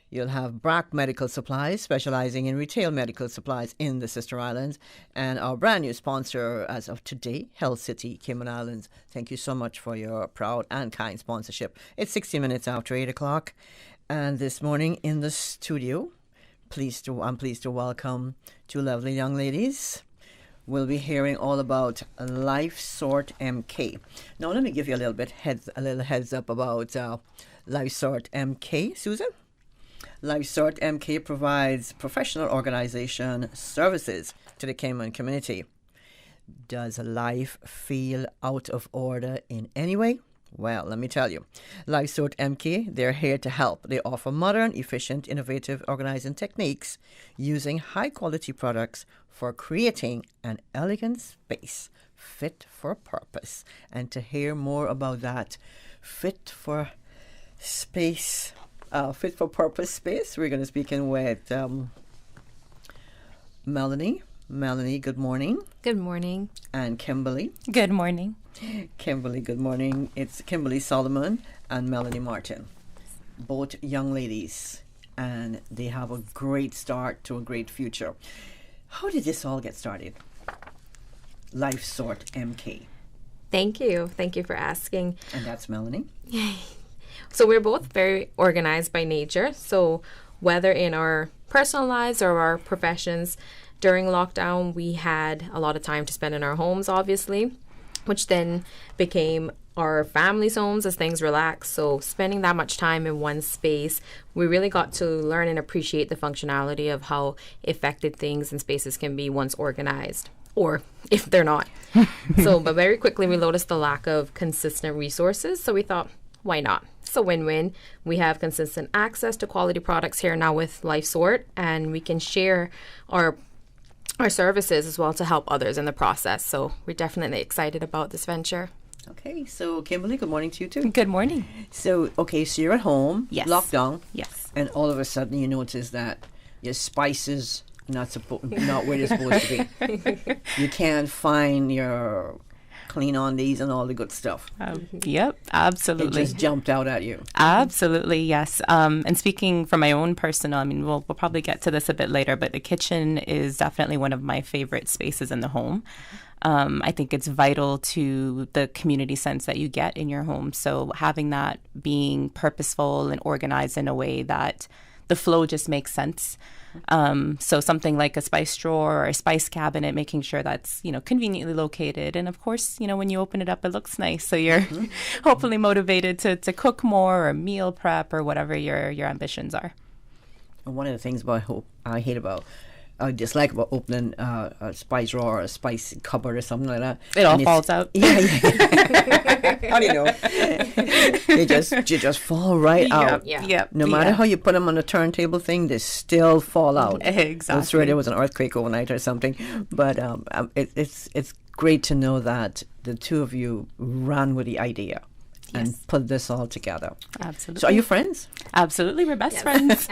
you'll have Brack Medical Supplies, specializing in retail medical supplies in the Sister Islands, and our brand new sponsor as of today, Health City, Cayman Islands. Thank you so much for your proud and kind sponsorship. It's 60 minutes after 8 o'clock, and this morning in the studio, I'm pleased to welcome 2 lovely young ladies. We'll be hearing all about LifeSort MK. Now, let me give you a little heads up about LifeSort MK, Susan. LifeSort MK provides professional organization services to the Cayman community. Does life feel out of order in any way? Well, let me tell you, LifeSort MK, they're here to help. They offer modern, efficient, innovative organizing techniques using high-quality products for creating an elegant space fit for purpose. And to hear more about that fit for purpose space, we're going to speak in with Melanie. Melanie, good morning. Good morning. And Kimberly. Good morning. Kimberly, good morning. It's Kimberly Solomon and Melanie Martin. Both young ladies, and they have a great start to a great future. How did this all get started? LifeSort MK. Thank you. Thank you for asking. And that's Melanie. So we're both very organized by nature. So whether in our personal lives or our professions, during lockdown, we had a lot of time to spend in our homes, obviously, which then became our family's homes as things relaxed. So spending that much time in one space, we really got to learn and appreciate the functionality of how effective things and spaces can be once organized, or if they're not. But very quickly we noticed the lack of consistent resources. So we thought, why not? It's a win-win. We have consistent access to quality products here now with LifeSort, and we can share our our services as well to help others in the process. So we're definitely excited about this venture. Okay, so Kimberly, good morning to you too. Good morning. So, okay, so you're at home, Yes. locked down. Yes. And all of a sudden you notice that your spices not where they're supposed to be. You can't find your clean on these and all the good stuff. Yep, absolutely. It just jumped out at you. Absolutely, yes. And speaking from my own personal, I mean, we'll probably get to this a bit later, but the kitchen is definitely one of my favorite spaces in the home. I think it's vital to the community sense that you get in your home. So having that being purposeful and organized in a way that the flow just makes sense. So something like a spice drawer or a spice cabinet, making sure that's, conveniently located. And of course, when you open it up, it looks nice. So you're hopefully motivated to cook more or meal prep or whatever your ambitions are. One of the things I dislike about opening a spice drawer or a spice cupboard or something like that. It all falls out. Yeah. How do you know? They just fall right out. Yep. No matter how you put them on a turntable thing, they still fall out. Exactly. I'm sure there was an earthquake overnight or something. But it's great to know that the two of you ran with the idea. Yes. And put this all together. Absolutely. So are you friends? Absolutely. We're best friends.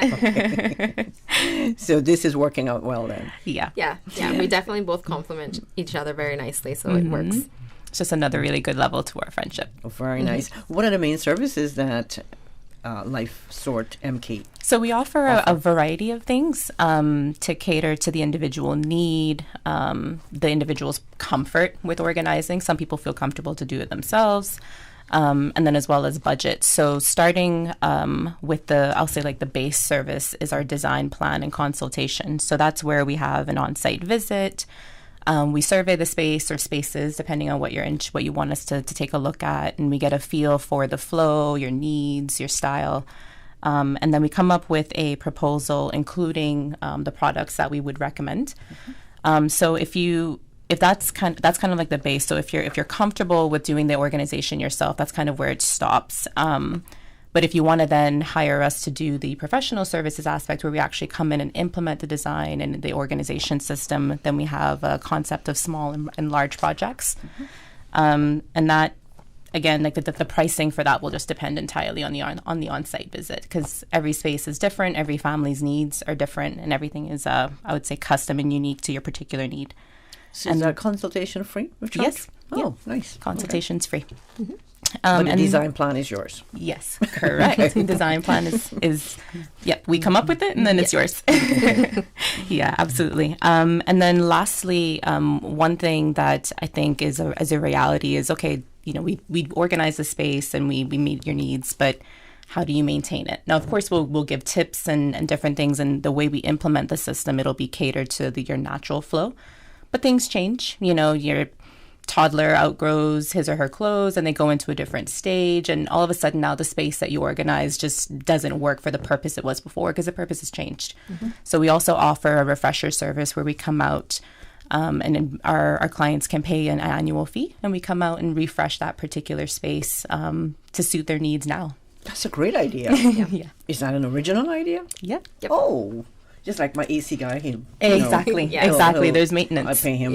So this is working out well then. Yeah. Yeah. We definitely both complement each other very nicely, so it works. It's just another really good level to our friendship. Oh, very nice. What are the main services that Life Sort MK? So we offer a variety of things to cater to the individual need, the individual's comfort with organizing. Some people feel comfortable to do it themselves. And then as well as budget. So starting with the base service is our design plan and consultation. So that's where we have an on-site visit. We survey the space or spaces depending on what you want us to take a look at, and we get a feel for the flow, your needs, your style. And then we come up with a proposal including the products that we would recommend. So if that's kind of like the base. So if you're comfortable with doing the organization yourself, that's kind of where it stops. But if you want to then hire us to do the professional services aspect, where we actually come in and implement the design and the organization system, then we have a concept of small and large projects. And that, again, like the pricing for that will just depend entirely on the on-site visit, because every space is different, every family's needs are different, and everything is, I would say, custom and unique to your particular need. So is that consultation free with charge? Yes. Oh, nice. Consultation's free. But the design plan is yours. Yes, correct. Design plan is we come up with it and then it's yours. Yeah, absolutely. And then lastly, one thing that I think is a reality is, okay, we organize the space and we meet your needs, but how do you maintain it? Now, of course, we'll give tips and different things, and the way we implement the system, it'll be catered to your natural flow. But things change. Your toddler outgrows his or her clothes and they go into a different stage, and all of a sudden now the space that you organize just doesn't work for the purpose it was before, because the purpose has changed. So we also offer a refresher service where we come out and our clients can pay an annual fee, and we come out and refresh that particular space to suit their needs now. That's a great idea. Yeah. Is that an original idea? Yeah. Yep. Oh, just like my AC guy. Exactly. There's maintenance. I pay him,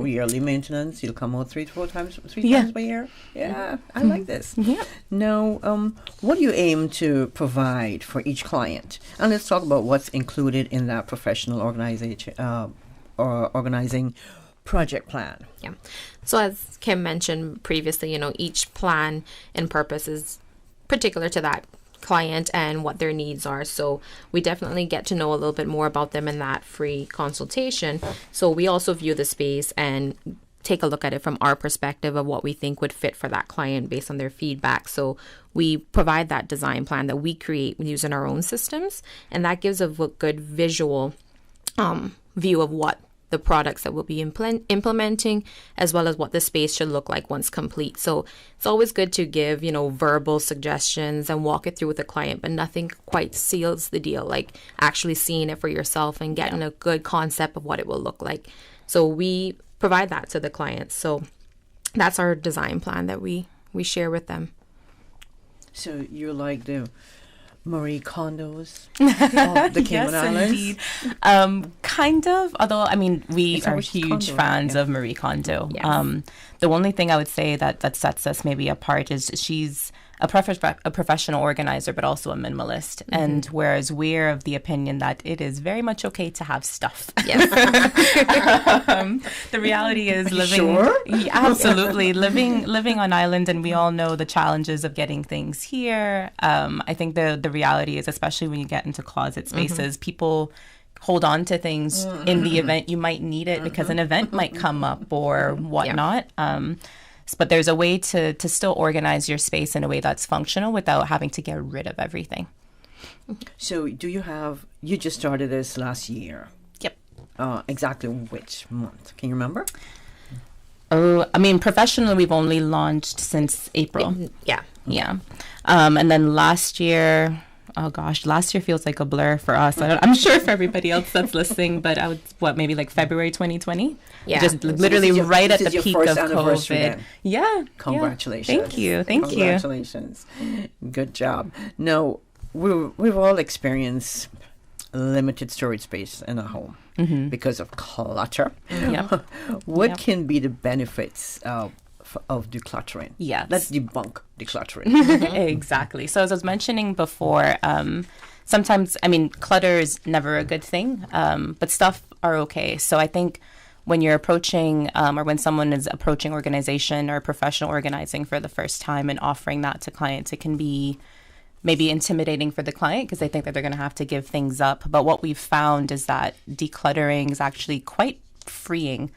yearly maintenance. He'll come out three times a year. Yeah, I like this. Yeah. Now, what do you aim to provide for each client? And let's talk about what's included in that professional organization or organizing project plan. Yeah. So as Kim mentioned previously, each plan and purpose is particular to that client and what their needs are. So we definitely get to know a little bit more about them in that free consultation. So we also view the space and take a look at it from our perspective of what we think would fit for that client based on their feedback. So we provide that design plan that we create using our own systems, and that gives a good visual view of what the products that we'll be implementing, as well as what the space should look like once complete. So it's always good to give, verbal suggestions and walk it through with the client, but nothing quite seals the deal like actually seeing it for yourself and getting a good concept of what it will look like. So we provide that to the clients. So that's our design plan that we share with them. So you're like the Marie Kondos of the Cayman Yes, Islands? indeed. Kind of. Although, I mean, we It's a are Marie huge Kondo, fans yeah. of Marie Kondo. Yes. The only thing I would say that sets us maybe apart is she's a professional organizer, but also a minimalist. Mm-hmm. And whereas we're of the opinion that it is very much okay to have stuff. Yes. The reality is living. Sure? Yeah, absolutely. living on island, and we all know the challenges of getting things here. I think the reality is, especially when you get into closet spaces, people hold on to things in the event you might need it because an event might come up or whatnot. But there's a way to still organize your space in a way that's functional without having to get rid of everything. So you just started this last year? Yep. Exactly which month? Can you remember? Oh, I mean, professionally, we've only launched since April. Yeah. Yeah. And then last year, oh gosh, last year feels like a blur for us. I'm sure for everybody else that's listening, but maybe like February 2020? Yeah. Just So literally this is your- right at this the is peak your of first anniversary COVID. then. Yeah. Congratulations. Thank you. Thank you. Congratulations. Good job. No, we've all experienced limited storage space in a home because of clutter. Yep. What Yep. can be the benefits of decluttering? Yes. Let's debunk decluttering. Exactly. So as I was mentioning before, sometimes, I mean, clutter is never a good thing, but stuff are okay. So I think when you're approaching or when someone is approaching organization or professional organizing for the first time and offering that to clients, it can be maybe intimidating for the client because they think that they're going to have to give things up. But what we've found is that decluttering is actually quite freeing.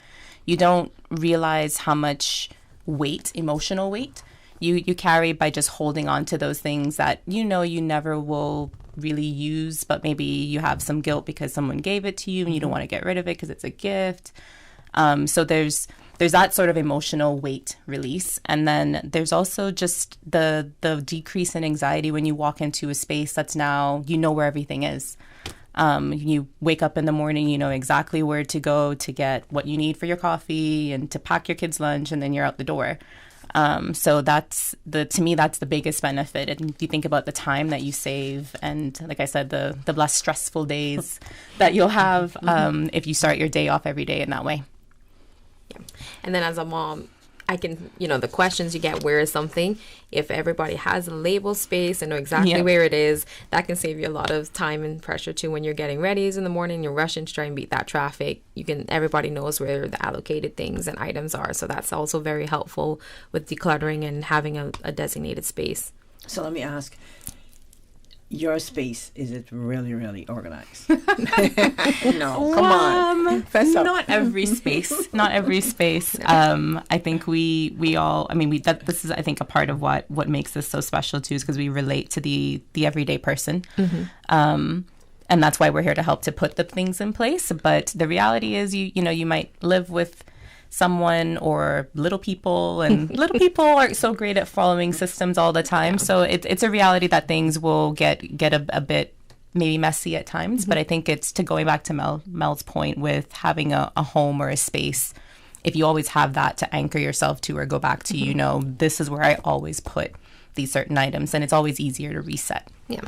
You don't realize how much weight, emotional weight, you carry by just holding on to those things that you never will really use, but maybe you have some guilt because someone gave it to you and you don't want to get rid of it because it's a gift. So there's that sort of emotional weight release. And then there's also just the decrease in anxiety when you walk into a space that's now, where everything is. You wake up in the morning, you know exactly where to go to get what you need for your coffee and to pack your kids' lunch, and then you're out the door. So to me, that's the biggest benefit. And if you think about the time that you save and, like I said, the less stressful days that you'll have if you start your day off every day in that way. Yeah. And then as a mom, I can, the questions you get, where is something? If everybody has a label space and know exactly where it is, that can save you a lot of time and pressure too. When you're getting ready in the morning, you're rushing to try and beat that traffic. Everybody knows where the allocated things and items are. So that's also very helpful with decluttering and having a designated space. So let me ask, your space, is it really, really organized? No, come on. Fess up. Not every space. Not every space. I think we all, this is, I think, a part of what makes this so special too, is because we relate to the everyday person. And that's why we're here to help to put the things in place. But the reality is, you might live with someone or little people, and little people are so great at following systems all the time. So it's a reality that things will get a bit maybe messy at times. But I think it's to going back to Mel's point with having a home or a space. If you always have that to anchor yourself to or go back to, this is where I always put these certain items, and it's always easier to reset. Yeah.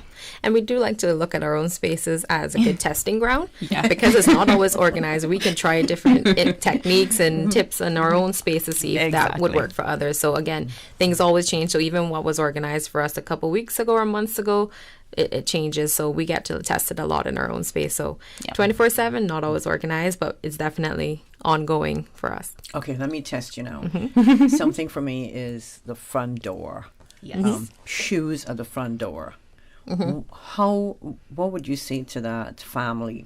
And we do like to look at our own spaces as a good testing ground because it's not always organized. We can try different techniques and tips in our own space to see if that would work for others. So again, things always change. So even what was organized for us a couple weeks ago or months ago, it changes. So we get to test it a lot in our own space. So 24/7, not always organized, but it's definitely ongoing for us. Okay, let me test you now. Something for me is the front door. Yes. Shoes at the front door. What would you say to that family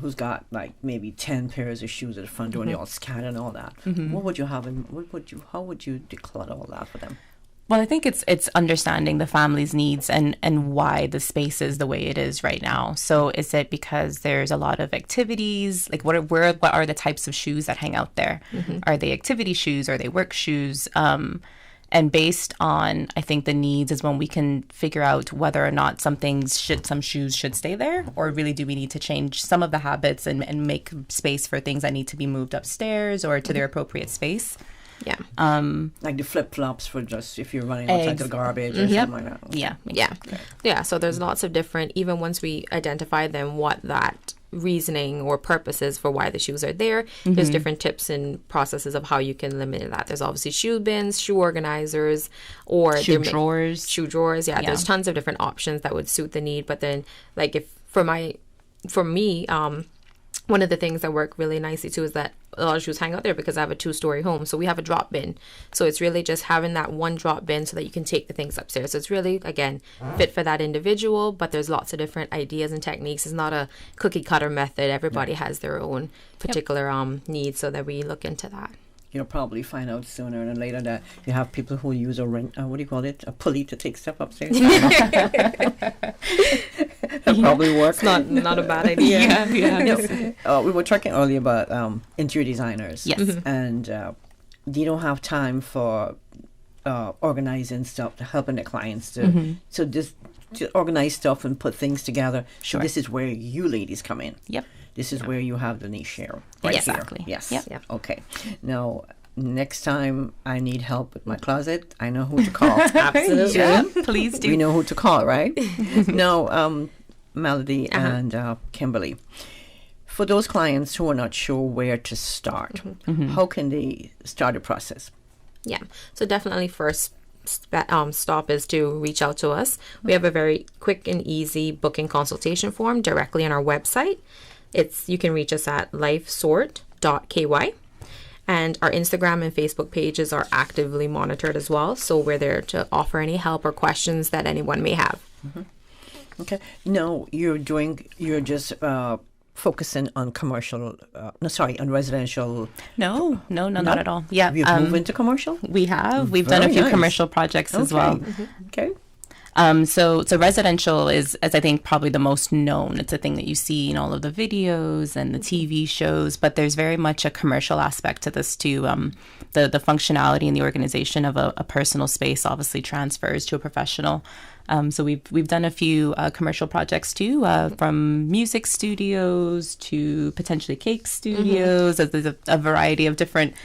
who's got like maybe 10 pairs of shoes at the front door and they all scattered and all that? What would you have how would you declutter all that for them? Well, I think it's understanding the family's needs and why the space is the way it is right now. So is it because there's a lot of activities? Like what are the types of shoes that hang out there? Are they activity shoes? Are they work shoes? And based on, I think, the needs is when we can figure out whether or not some shoes should stay there, or really do we need to change some of the habits and make space for things that need to be moved upstairs or to their appropriate space. Yeah. Like the flip-flops for just if you're running outside the garbage or something like that. Okay. Yeah. So there's lots of different, even once we identify them, what that reasoning or purposes for why the shoes are there, there's different tips and processes of how you can eliminate that. There's obviously shoe bins, shoe organizers, or shoe drawers. There's tons of different options that would suit the need. But then, like, if for me, one of the things that work really nicely too is that a lot of shoes hang out there because I have a 2-story home. So we have a drop bin. So it's really just having that one drop bin so that you can take the things upstairs. So it's really, again, fit for that individual, but there's lots of different ideas and techniques. It's not a cookie cutter method. Everybody has their own particular needs, so that we look into that. You'll probably find out sooner than later that you have people who use a a pulley to take stuff upstairs. That probably works. It's not a bad idea. We were talking earlier about interior designers. Yes. And they don't have time for organizing stuff, helping their clients to organize stuff and put things together. Sure. So this is where you ladies come in. Yep. This is where you have the niche here. Exactly. Here. Yes. Yep. Okay. Now, next time I need help with my closet, I know who to call. Absolutely. Yeah, please do. We know who to call, right? Now, Melody and Kimberly, for those clients who are not sure where to start, how can they start the process? Yeah. So definitely first stop is to reach out to us. We have a very quick and easy booking consultation form directly on our website. You can reach us at lifesort.ky. And our Instagram and Facebook pages are actively monitored as well. So we're there to offer any help or questions that anyone may have. Okay. No, you're just focusing on commercial, on residential. No, not at all. Yeah. Have you moved into commercial? We have. We've done a few commercial projects as well. Okay. So residential is, as I think, probably the most known. It's a thing that you see in all of the videos and the TV shows, but there's very much a commercial aspect to this too. The functionality and the organization of a personal space obviously transfers to a professional. So we've done a few commercial projects too, from music studios to potentially cake studios. There's a variety of different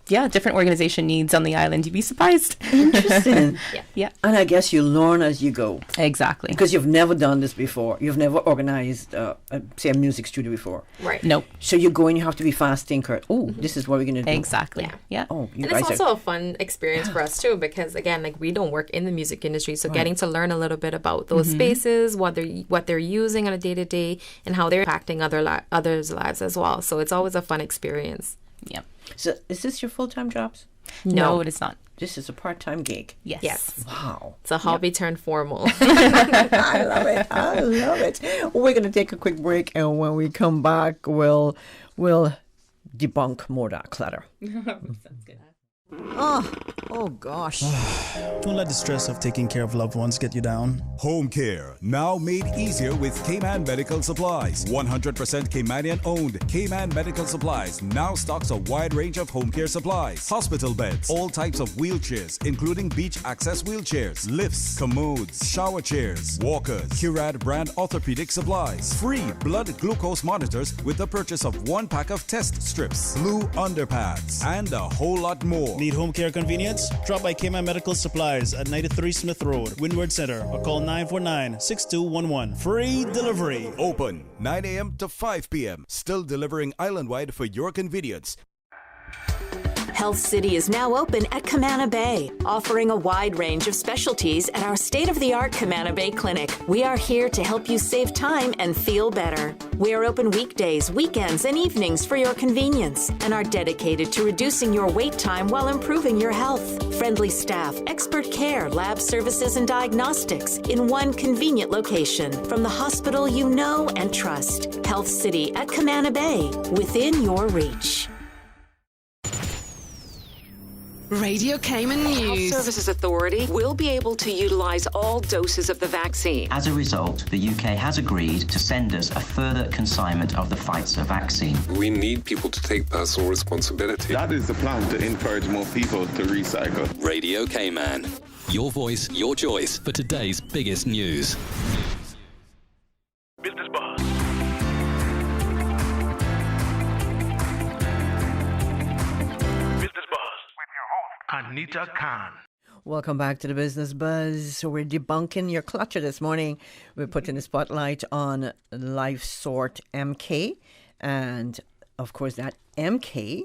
different organization needs on the island. You'd be surprised. Interesting. Yeah. And I guess you learn as you go. Exactly. Because you've never done this before. You've never organized, say, a music studio before. Right. Nope. So you go and you have to be fast thinker. Oh, this is what we're going to do. Exactly. Yeah. Oh, and it's also a fun experience for us too, because again, like, we don't work in the music industry, so getting to learn a little bit about those spaces, what they're using on a day-to-day, and how they're impacting others' lives as well. So it's always a fun experience. Yep. So is this your full-time jobs? No, it is not. This is a part-time gig? Yes. Wow. It's a hobby turned formal. I love it. We're going to take a quick break, and when we come back, we'll debunk more that clutter. Sounds good. Oh gosh. Don't let the stress of taking care of loved ones get you down. Home care, now made easier with Cayman Medical Supplies. 100% Caymanian owned. Cayman Medical Supplies now stocks a wide range of home care supplies. Hospital beds, all types of wheelchairs, including beach access wheelchairs, lifts, commodes, shower chairs, walkers, Curad brand orthopedic supplies. Free blood glucose monitors with the purchase of 1 pack of test strips, blue underpads, and a whole lot more. Need home care convenience? Drop by Cayman Medical Supplies at 93 Smith Road, Windward Center, or call 949-6211. Free delivery. Open 9 a.m. to 5 p.m. Still delivering island-wide for your convenience. Health City is now open at Camana Bay, offering a wide range of specialties at our state-of-the-art Camana Bay Clinic. We are here to help you save time and feel better. We are open weekdays, weekends, and evenings for your convenience and are dedicated to reducing your wait time while improving your health. Friendly staff, expert care, lab services, and diagnostics in one convenient location from the hospital you know and trust. Health City at Camana Bay, within your reach. Radio Cayman News. Health Services Authority will be able to utilise all doses of the vaccine. As a result, the UK has agreed to send us a further consignment of the Pfizer vaccine. We need people to take personal responsibility. That is the plan, to encourage more people to recycle. Radio Cayman. Your voice, your choice for today's biggest news. Business Buzz. Business Buzz. Anita Khan. Welcome back to the Business Buzz. So we're debunking your clutter this morning. We're putting the spotlight on LifeSort MK. And, of course, that MK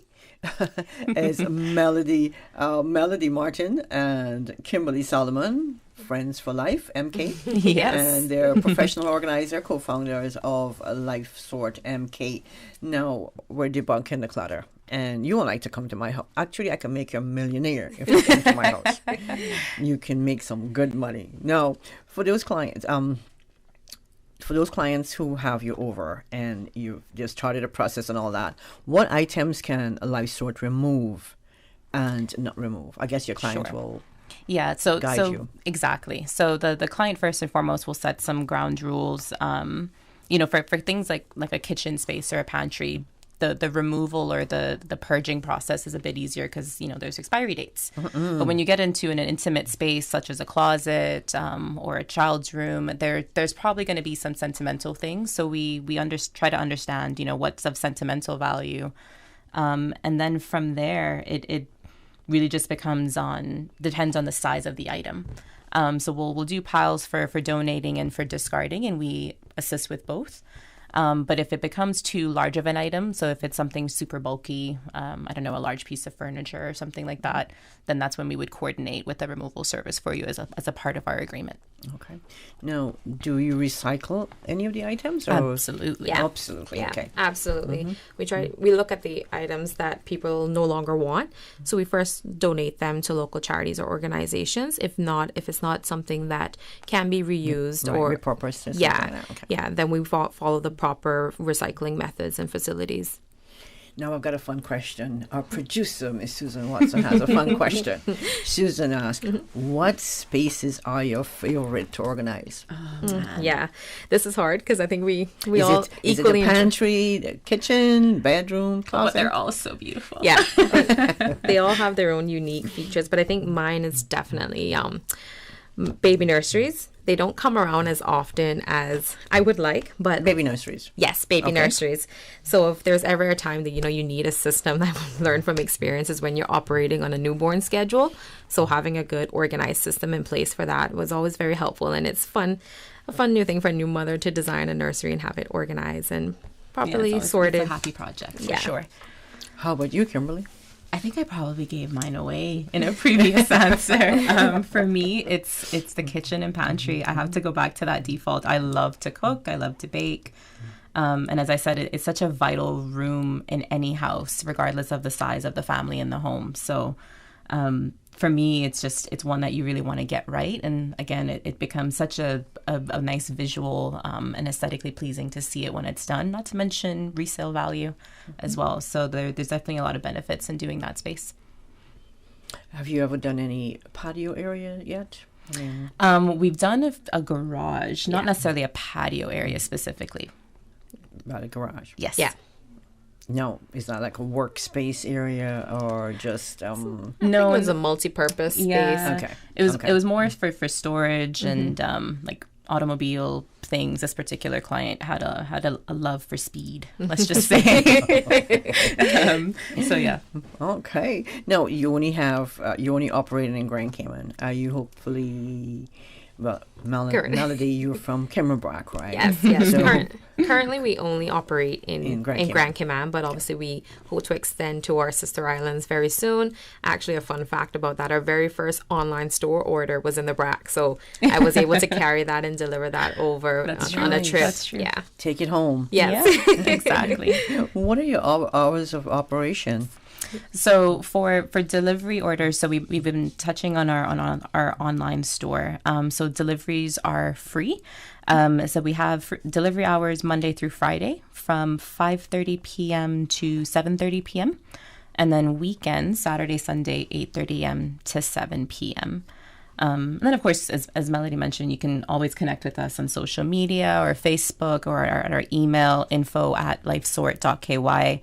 is Melody Martin and Kimberly Solomon, Friends for Life, MK. Yes. And they're professional organizer, co-founders of LifeSort MK. Now, we're debunking the clutter. And you would like to come to my house. Actually, I can make you a millionaire if you come to my house. You can make some good money. Now, for those clients who have you over and you've just started a process and all that, what items can a LifeSort remove and not remove? I guess your client will guide you. Exactly. So the client first and foremost will set some ground rules. For things like a kitchen space or a pantry. The removal or the purging process is a bit easier because, there's expiry dates. But when you get into an intimate space such as a closet or a child's room, there's probably going to be some sentimental things. So we try to understand, what's of sentimental value. And then from there, it really just depends on the size of the item. So we'll do piles for donating and for discarding, and we assist with both. But if it becomes too large of an item, so if it's something super bulky, a large piece of furniture or something like that, then that's when we would coordinate with the removal service for you as a part of our agreement. Okay. Now, do you recycle any of the items? Absolutely. Yeah. Absolutely. Yeah, Okay. absolutely. We look at the items that people no longer want. So we first donate them to local charities or organizations. If it's not something that can be reused or repurposed. Then we follow the proper recycling methods and facilities. Now I've got a fun question. Our producer, Miss Susan Watson, has a fun question. Susan asked, what spaces are your favorite to organize? Yeah, this is hard because I think we is all it equally the pantry, the kitchen, bedroom, closet? They're all so beautiful. Yeah. They all have their own unique features, but I think mine is definitely baby nurseries. They don't come around as often as I would like, but baby nurseries. Yes, baby nurseries. So if there's ever a time that you need a system that I've learned from experience is when you're operating on a newborn schedule. So having a good organized system in place for that was always very helpful, and it's a fun new thing for a new mother to design a nursery and have it organized and properly sorted. It's a happy project for sure. How about you, Kimberly? I think I probably gave mine away in a previous answer. For me, it's the kitchen and pantry. I have to go back to that default. I love to cook. I love to bake. And as I said, it's such a vital room in any house, regardless of the size of the family in the home. So for me, it's one that you really want to get right. And again, it becomes such a nice visual and aesthetically pleasing to see it when it's done, not to mention resale value as well. So there's definitely a lot of benefits in doing that space. Have you ever done any patio area yet? We've done a garage, not necessarily a patio area specifically. About a garage? Yes. Yeah. No, is that like a workspace area or just No, it was a multi-purpose space. Yeah. Okay. It was more for storage and like automobile things. This particular client had a love for speed, let's just say. So yeah. Okay. No, you only operating in Grand Cayman. Are you hopefully? Well, Melody, you're from Kimmerbrook, right? Yes. So, currently, we only operate in Grand Cayman, but obviously we hope to extend to our sister islands very soon. Actually, a fun fact about that, our very first online store order was in the BRAC, so I was able to carry that and deliver that over on a trip. That's true. Yeah. Take it home. Yes. Yeah, exactly. What are your hours of operation? So for delivery orders, so we've been touching on our online store. So deliveries are free. So we have delivery hours Monday through Friday from 5:30 p.m. to 7:30 p.m. And then weekends, Saturday, Sunday, 8:30 a.m. to 7 p.m. And then, of course, as Melody mentioned, you can always connect with us on social media or Facebook or at our email, info@lifesort.ky.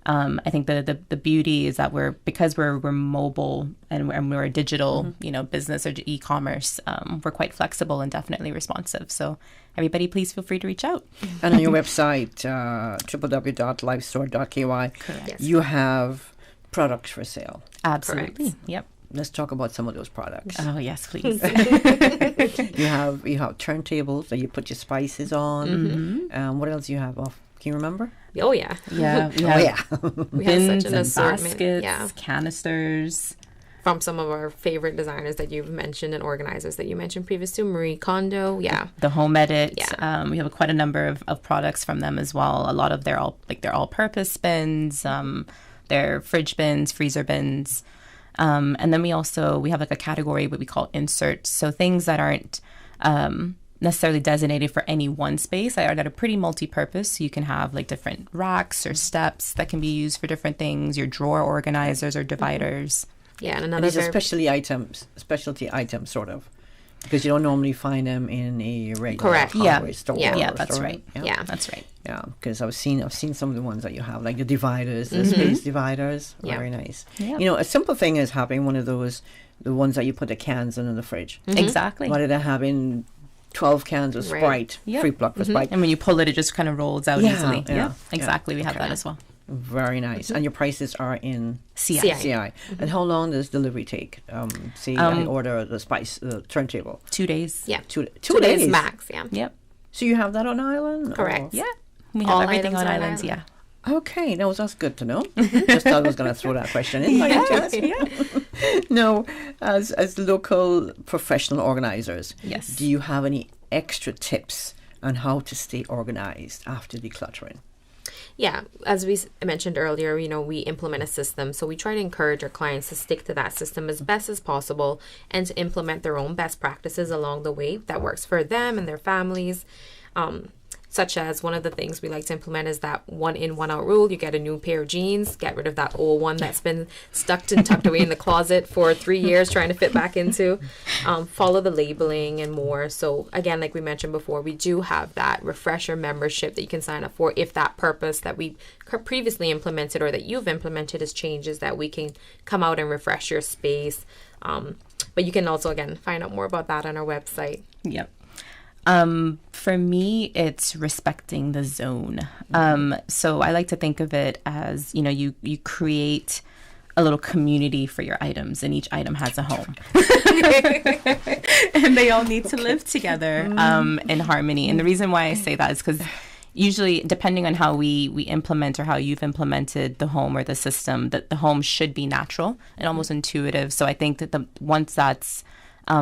I think the beauty is that because we're mobile and we're a digital business or e-commerce, we're quite flexible and definitely responsive. So everybody, please feel free to reach out. And on your website, www.lifesort.ky, Correct. you have products for sale. Absolutely. Correct. Yep. let's talk about some of those products. Oh, yes, please. You have turntables that you put your spices on. What else do you have? Can you remember? Oh, yeah. Yeah. We have Bins such an and assortment. baskets, canisters. From some of our favorite designers that you've mentioned and organizers that you mentioned previous to, Marie Kondo. Yeah. The Home Edit. Yeah. We have quite a number of products from them as well. A lot of they're all-purpose bins. They're fridge bins, freezer bins. And then we have like a category what we call inserts. So things that aren't necessarily designated for any one space that are pretty multi-purpose. So you can have like different racks or steps that can be used for different things, your drawer organizers or dividers. Yeah, and these are specialty items, sort of, because you don't normally find them in a regular hardware store. Yeah, that's right. Yeah, that's right. Yeah, because I've seen some of the ones that you have, like the dividers, the space dividers. Very nice. Yeah. A simple thing is having one of those, the ones that you put the cans in the fridge. Exactly. Rather than having 12 cans of Sprite, free plug for Sprite. And when you pull it, it just kind of rolls out easily. Yeah, exactly. We have that as well. Very nice. And your prices are in CI. And how long does delivery take? I order the turntable. 2 days. Yeah. Two days max, yeah. Yep. So you have that on island? Correct. Yeah. We have everything on islands, yeah. Okay, that's good to know. Just thought I was going to throw that question in. No, as local professional organizers, yes. Do you have any extra tips on how to stay organized after decluttering? Yeah, as we mentioned earlier, we implement a system. So we try to encourage our clients to stick to that system as best as possible and to implement their own best practices along the way that works for them and their families. Such as one of the things we like to implement is that 1 in, 1 out rule. You get a new pair of jeans, get rid of that old one that's been stuck and tucked away in the closet for 3 years trying to fit back into. Follow the labeling and more. So again, like we mentioned before, we do have that refresher membership that you can sign up for if that purpose that we previously implemented or that you've implemented is changes, that we can come out and refresh your space. But you can also, again, find out more about that on our website. Yep. For me, it's respecting the zone. So I like to think of it as, you create a little community for your items, and each item has a home. And they all need to live together in harmony. And the reason why I say that is because usually, depending on how we implement or how you've implemented the home or the system, that the home should be natural and almost intuitive. So I think that once that's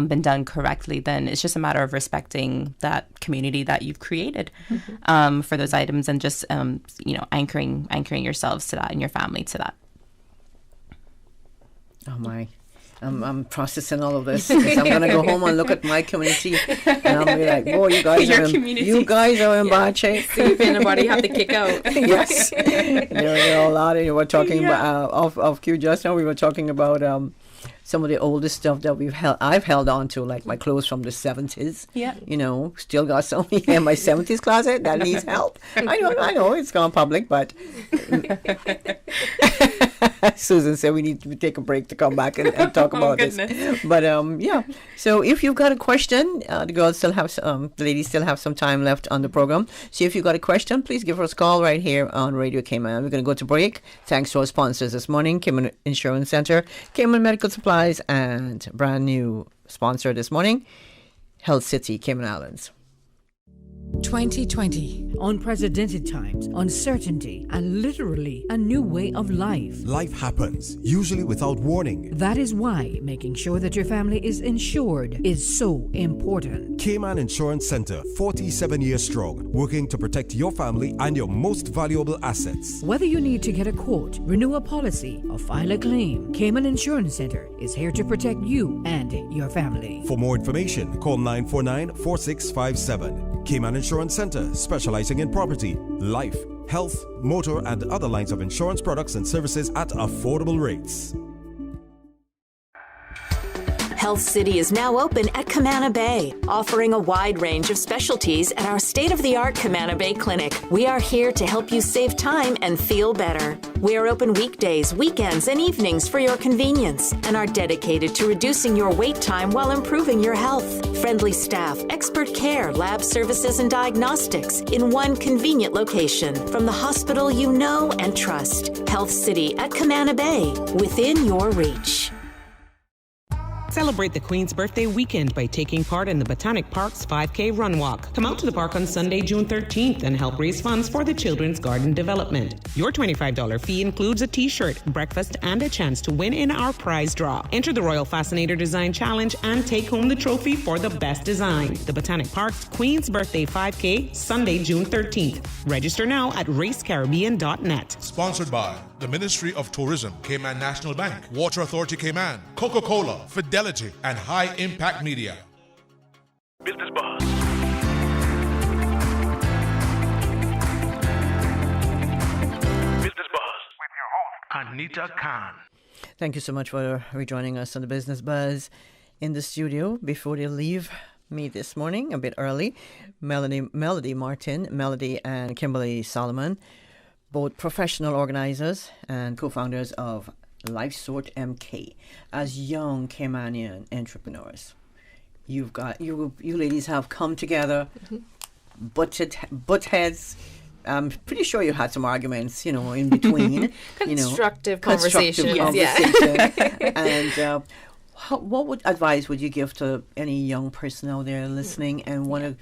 been done correctly, then it's just a matter of respecting that community that you've created for those items, and just anchoring yourselves to that and your family to that. Oh my. I'm processing all of this because I'm going to go home and look at my community, and I'll be like, "Boy, you guys are in bad shape." See if anybody have to kick out. Yes, there are a lot. And we're talking about off cue just now. We were talking about some of the oldest stuff that I've held on to, like my clothes from the 70s. Yeah. Still got some in my 70s closet that needs help. I know it's gone public, but Susan said we need to take a break to come back and talk about this. But yeah. So if you've got a question, the ladies still have some time left on the program. So if you've got a question, please give us a call right here on Radio Cayman. We're going to go to break. Thanks to our sponsors this morning, Cayman Insurance Center, Cayman Medical Supplies, and brand new sponsor this morning, Health City, Cayman Islands. 2020. Unprecedented times, uncertainty, and literally a new way of life. Life happens, usually without warning. That is why making sure that your family is insured is so important. Cayman Insurance Center, 47 years strong, working to protect your family and your most valuable assets. Whether you need to get a quote, renew a policy, or file a claim, Cayman Insurance Center is here to protect you and your family. For more information, call 949-4657. Cayman Insurance Center, specializing in property, life, health, motor, and other lines of insurance products and services at affordable rates. Health City is now open at Camana Bay, offering a wide range of specialties at our state-of-the-art Camana Bay Clinic. We are here to help you save time and feel better. We are open weekdays, weekends, and evenings for your convenience, and are dedicated to reducing your wait time while improving your health. Friendly staff, expert care, lab services, and diagnostics in one convenient location from the hospital you know and trust. Health City at Camana Bay, within your reach. Celebrate the Queen's birthday weekend by taking part in the Botanic Park's 5K Run Walk. Come out to the park on Sunday, June 13th and help raise funds for the Children's Garden Development. Your $25 fee includes a t-shirt, breakfast, and a chance to win in our prize draw. Enter the Royal Fascinator Design Challenge and take home the trophy for the best design. The Botanic Park's Queen's Birthday 5K, Sunday, June 13th. Register now at racecaribbean.net. Sponsored by the Ministry of Tourism, Cayman National Bank, Water Authority Cayman, Coca-Cola, Fidelity, and High Impact Media. Business Buzz. Business Buzz with your host, Anita Khan. Thank you so much for rejoining us on the Business Buzz. In the studio, before they leave me this morning, a bit early, Melody Martin, Melody and Kimberly Solomon, both professional organizers and co-founders of LifeSort MK. As young Caymanian entrepreneurs, you ladies have come together, butt heads. I'm pretty sure you had some arguments, in between. Constructive conversations. And what advice would you give to any young person out there listening and want to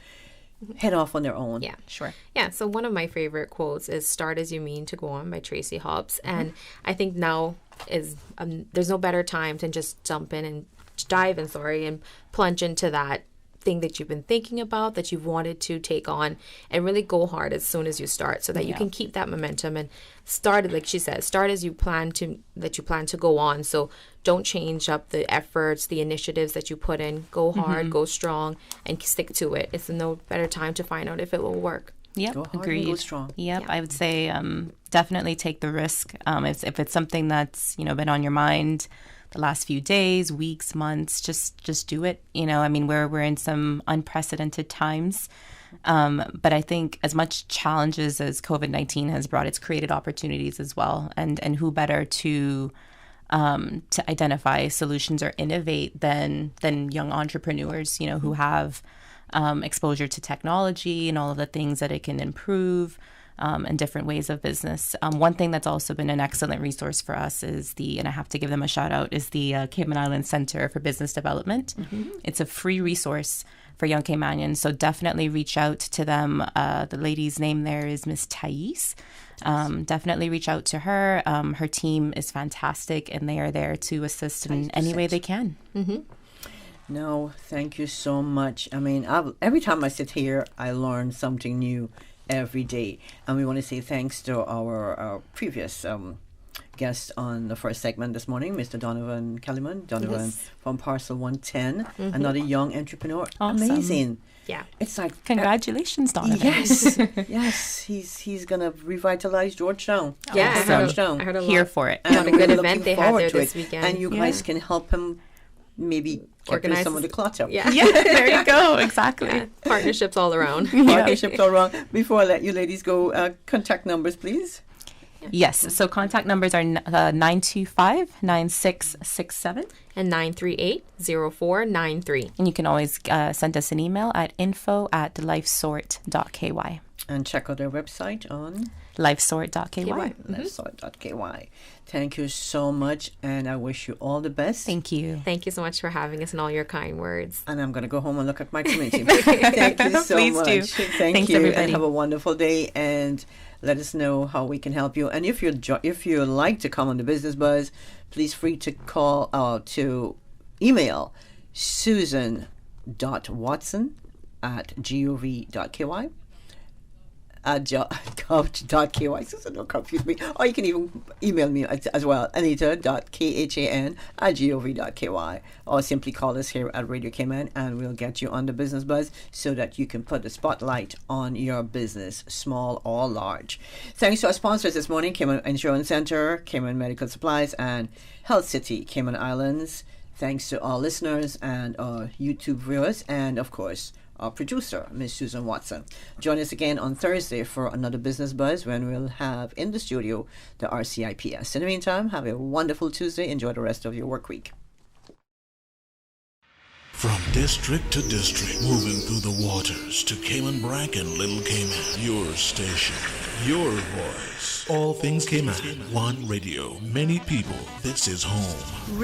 head off on their own? Yeah, sure. Yeah, so one of my favorite quotes is "Start as you mean to go on" by Tracy Hobbs. And I think now is there's no better time than just dive in and plunge into that thing that you've been thinking about, that you've wanted to take on, and really go hard as soon as you start, so that you can keep that momentum and start, like she said, start as you plan to go on. So don't change up the efforts, the initiatives that you put in. Go hard, go strong, and stick to it. It's no better time to find out if it will work. Yep, go hard agreed. And go strong. Yep, I would say definitely take the risk. If it's something that's been on your mind the last few days, weeks, months, just do it. We're in some unprecedented times. But I think as much challenges as COVID-19 has brought, it's created opportunities as well. And who better to identify solutions or innovate than young entrepreneurs, who have exposure to technology and all of the things that it can improve. And different ways of business. One thing that's also been an excellent resource for us is and I have to give them a shout out, is the Cayman Islands Center for Business Development. It's a free resource for young Caymanians, so definitely reach out to them. The lady's name there is Miss Thais. Definitely reach out to her. Her team is fantastic, and they are there to assist in any way they can. No, thank you so much. Every time I sit here, I learn something new every day, and we want to say thanks to our previous guest on the first segment this morning, Mr. Donovan Kellyman. From Parcel 110, another young entrepreneur. Awesome. Amazing. Yeah, it's like congratulations, Donovan. Yes, he's gonna revitalize Georgetown. Yeah, I heard a lot. Here for it. What a good event they had there this weekend, and you guys can help him maybe organize some of the clutter. Yeah, there you go. Exactly. Yeah. Partnerships all around. Partnerships all around. Before I let you ladies go, contact numbers, please. Yes. So contact numbers are 925-9667 and 938-0493. And you can always send us an email at info@lifesort.ky. And check out their website on lifesort.ky. Lifesort.ky. Thank you so much, and I wish you all the best. Thank you. Thank you so much for having us and all your kind words. And I'm going to go home and look at my committee. Thank you so Please much. Do. Thanks, you, everybody. And have a wonderful day, and let us know how we can help you. And if you'd like to come on the Business Buzz, please free to call to email susan.watson@gov.ky. gov.ky, so don't confuse me. Or you can even email me as well, anita.khan@gov.ky, or simply call us here at Radio Cayman, and we'll get you on the Business Buzz so that you can put the spotlight on your business, small or large. Thanks to our sponsors this morning, Cayman Insurance Center, Cayman Medical Supplies, and Health City, Cayman Islands. Thanks to our listeners and our YouTube viewers, and of course, our producer, Ms. Susan Watson. Join us again on Thursday for another Business Buzz, when we'll have in the studio the RCIPS. In the meantime, have a wonderful Tuesday. Enjoy the rest of your work week. From district to district, moving through the waters to Cayman Brac and Little Cayman. Your station, your voice. All things Cayman. One radio, many people. This is home.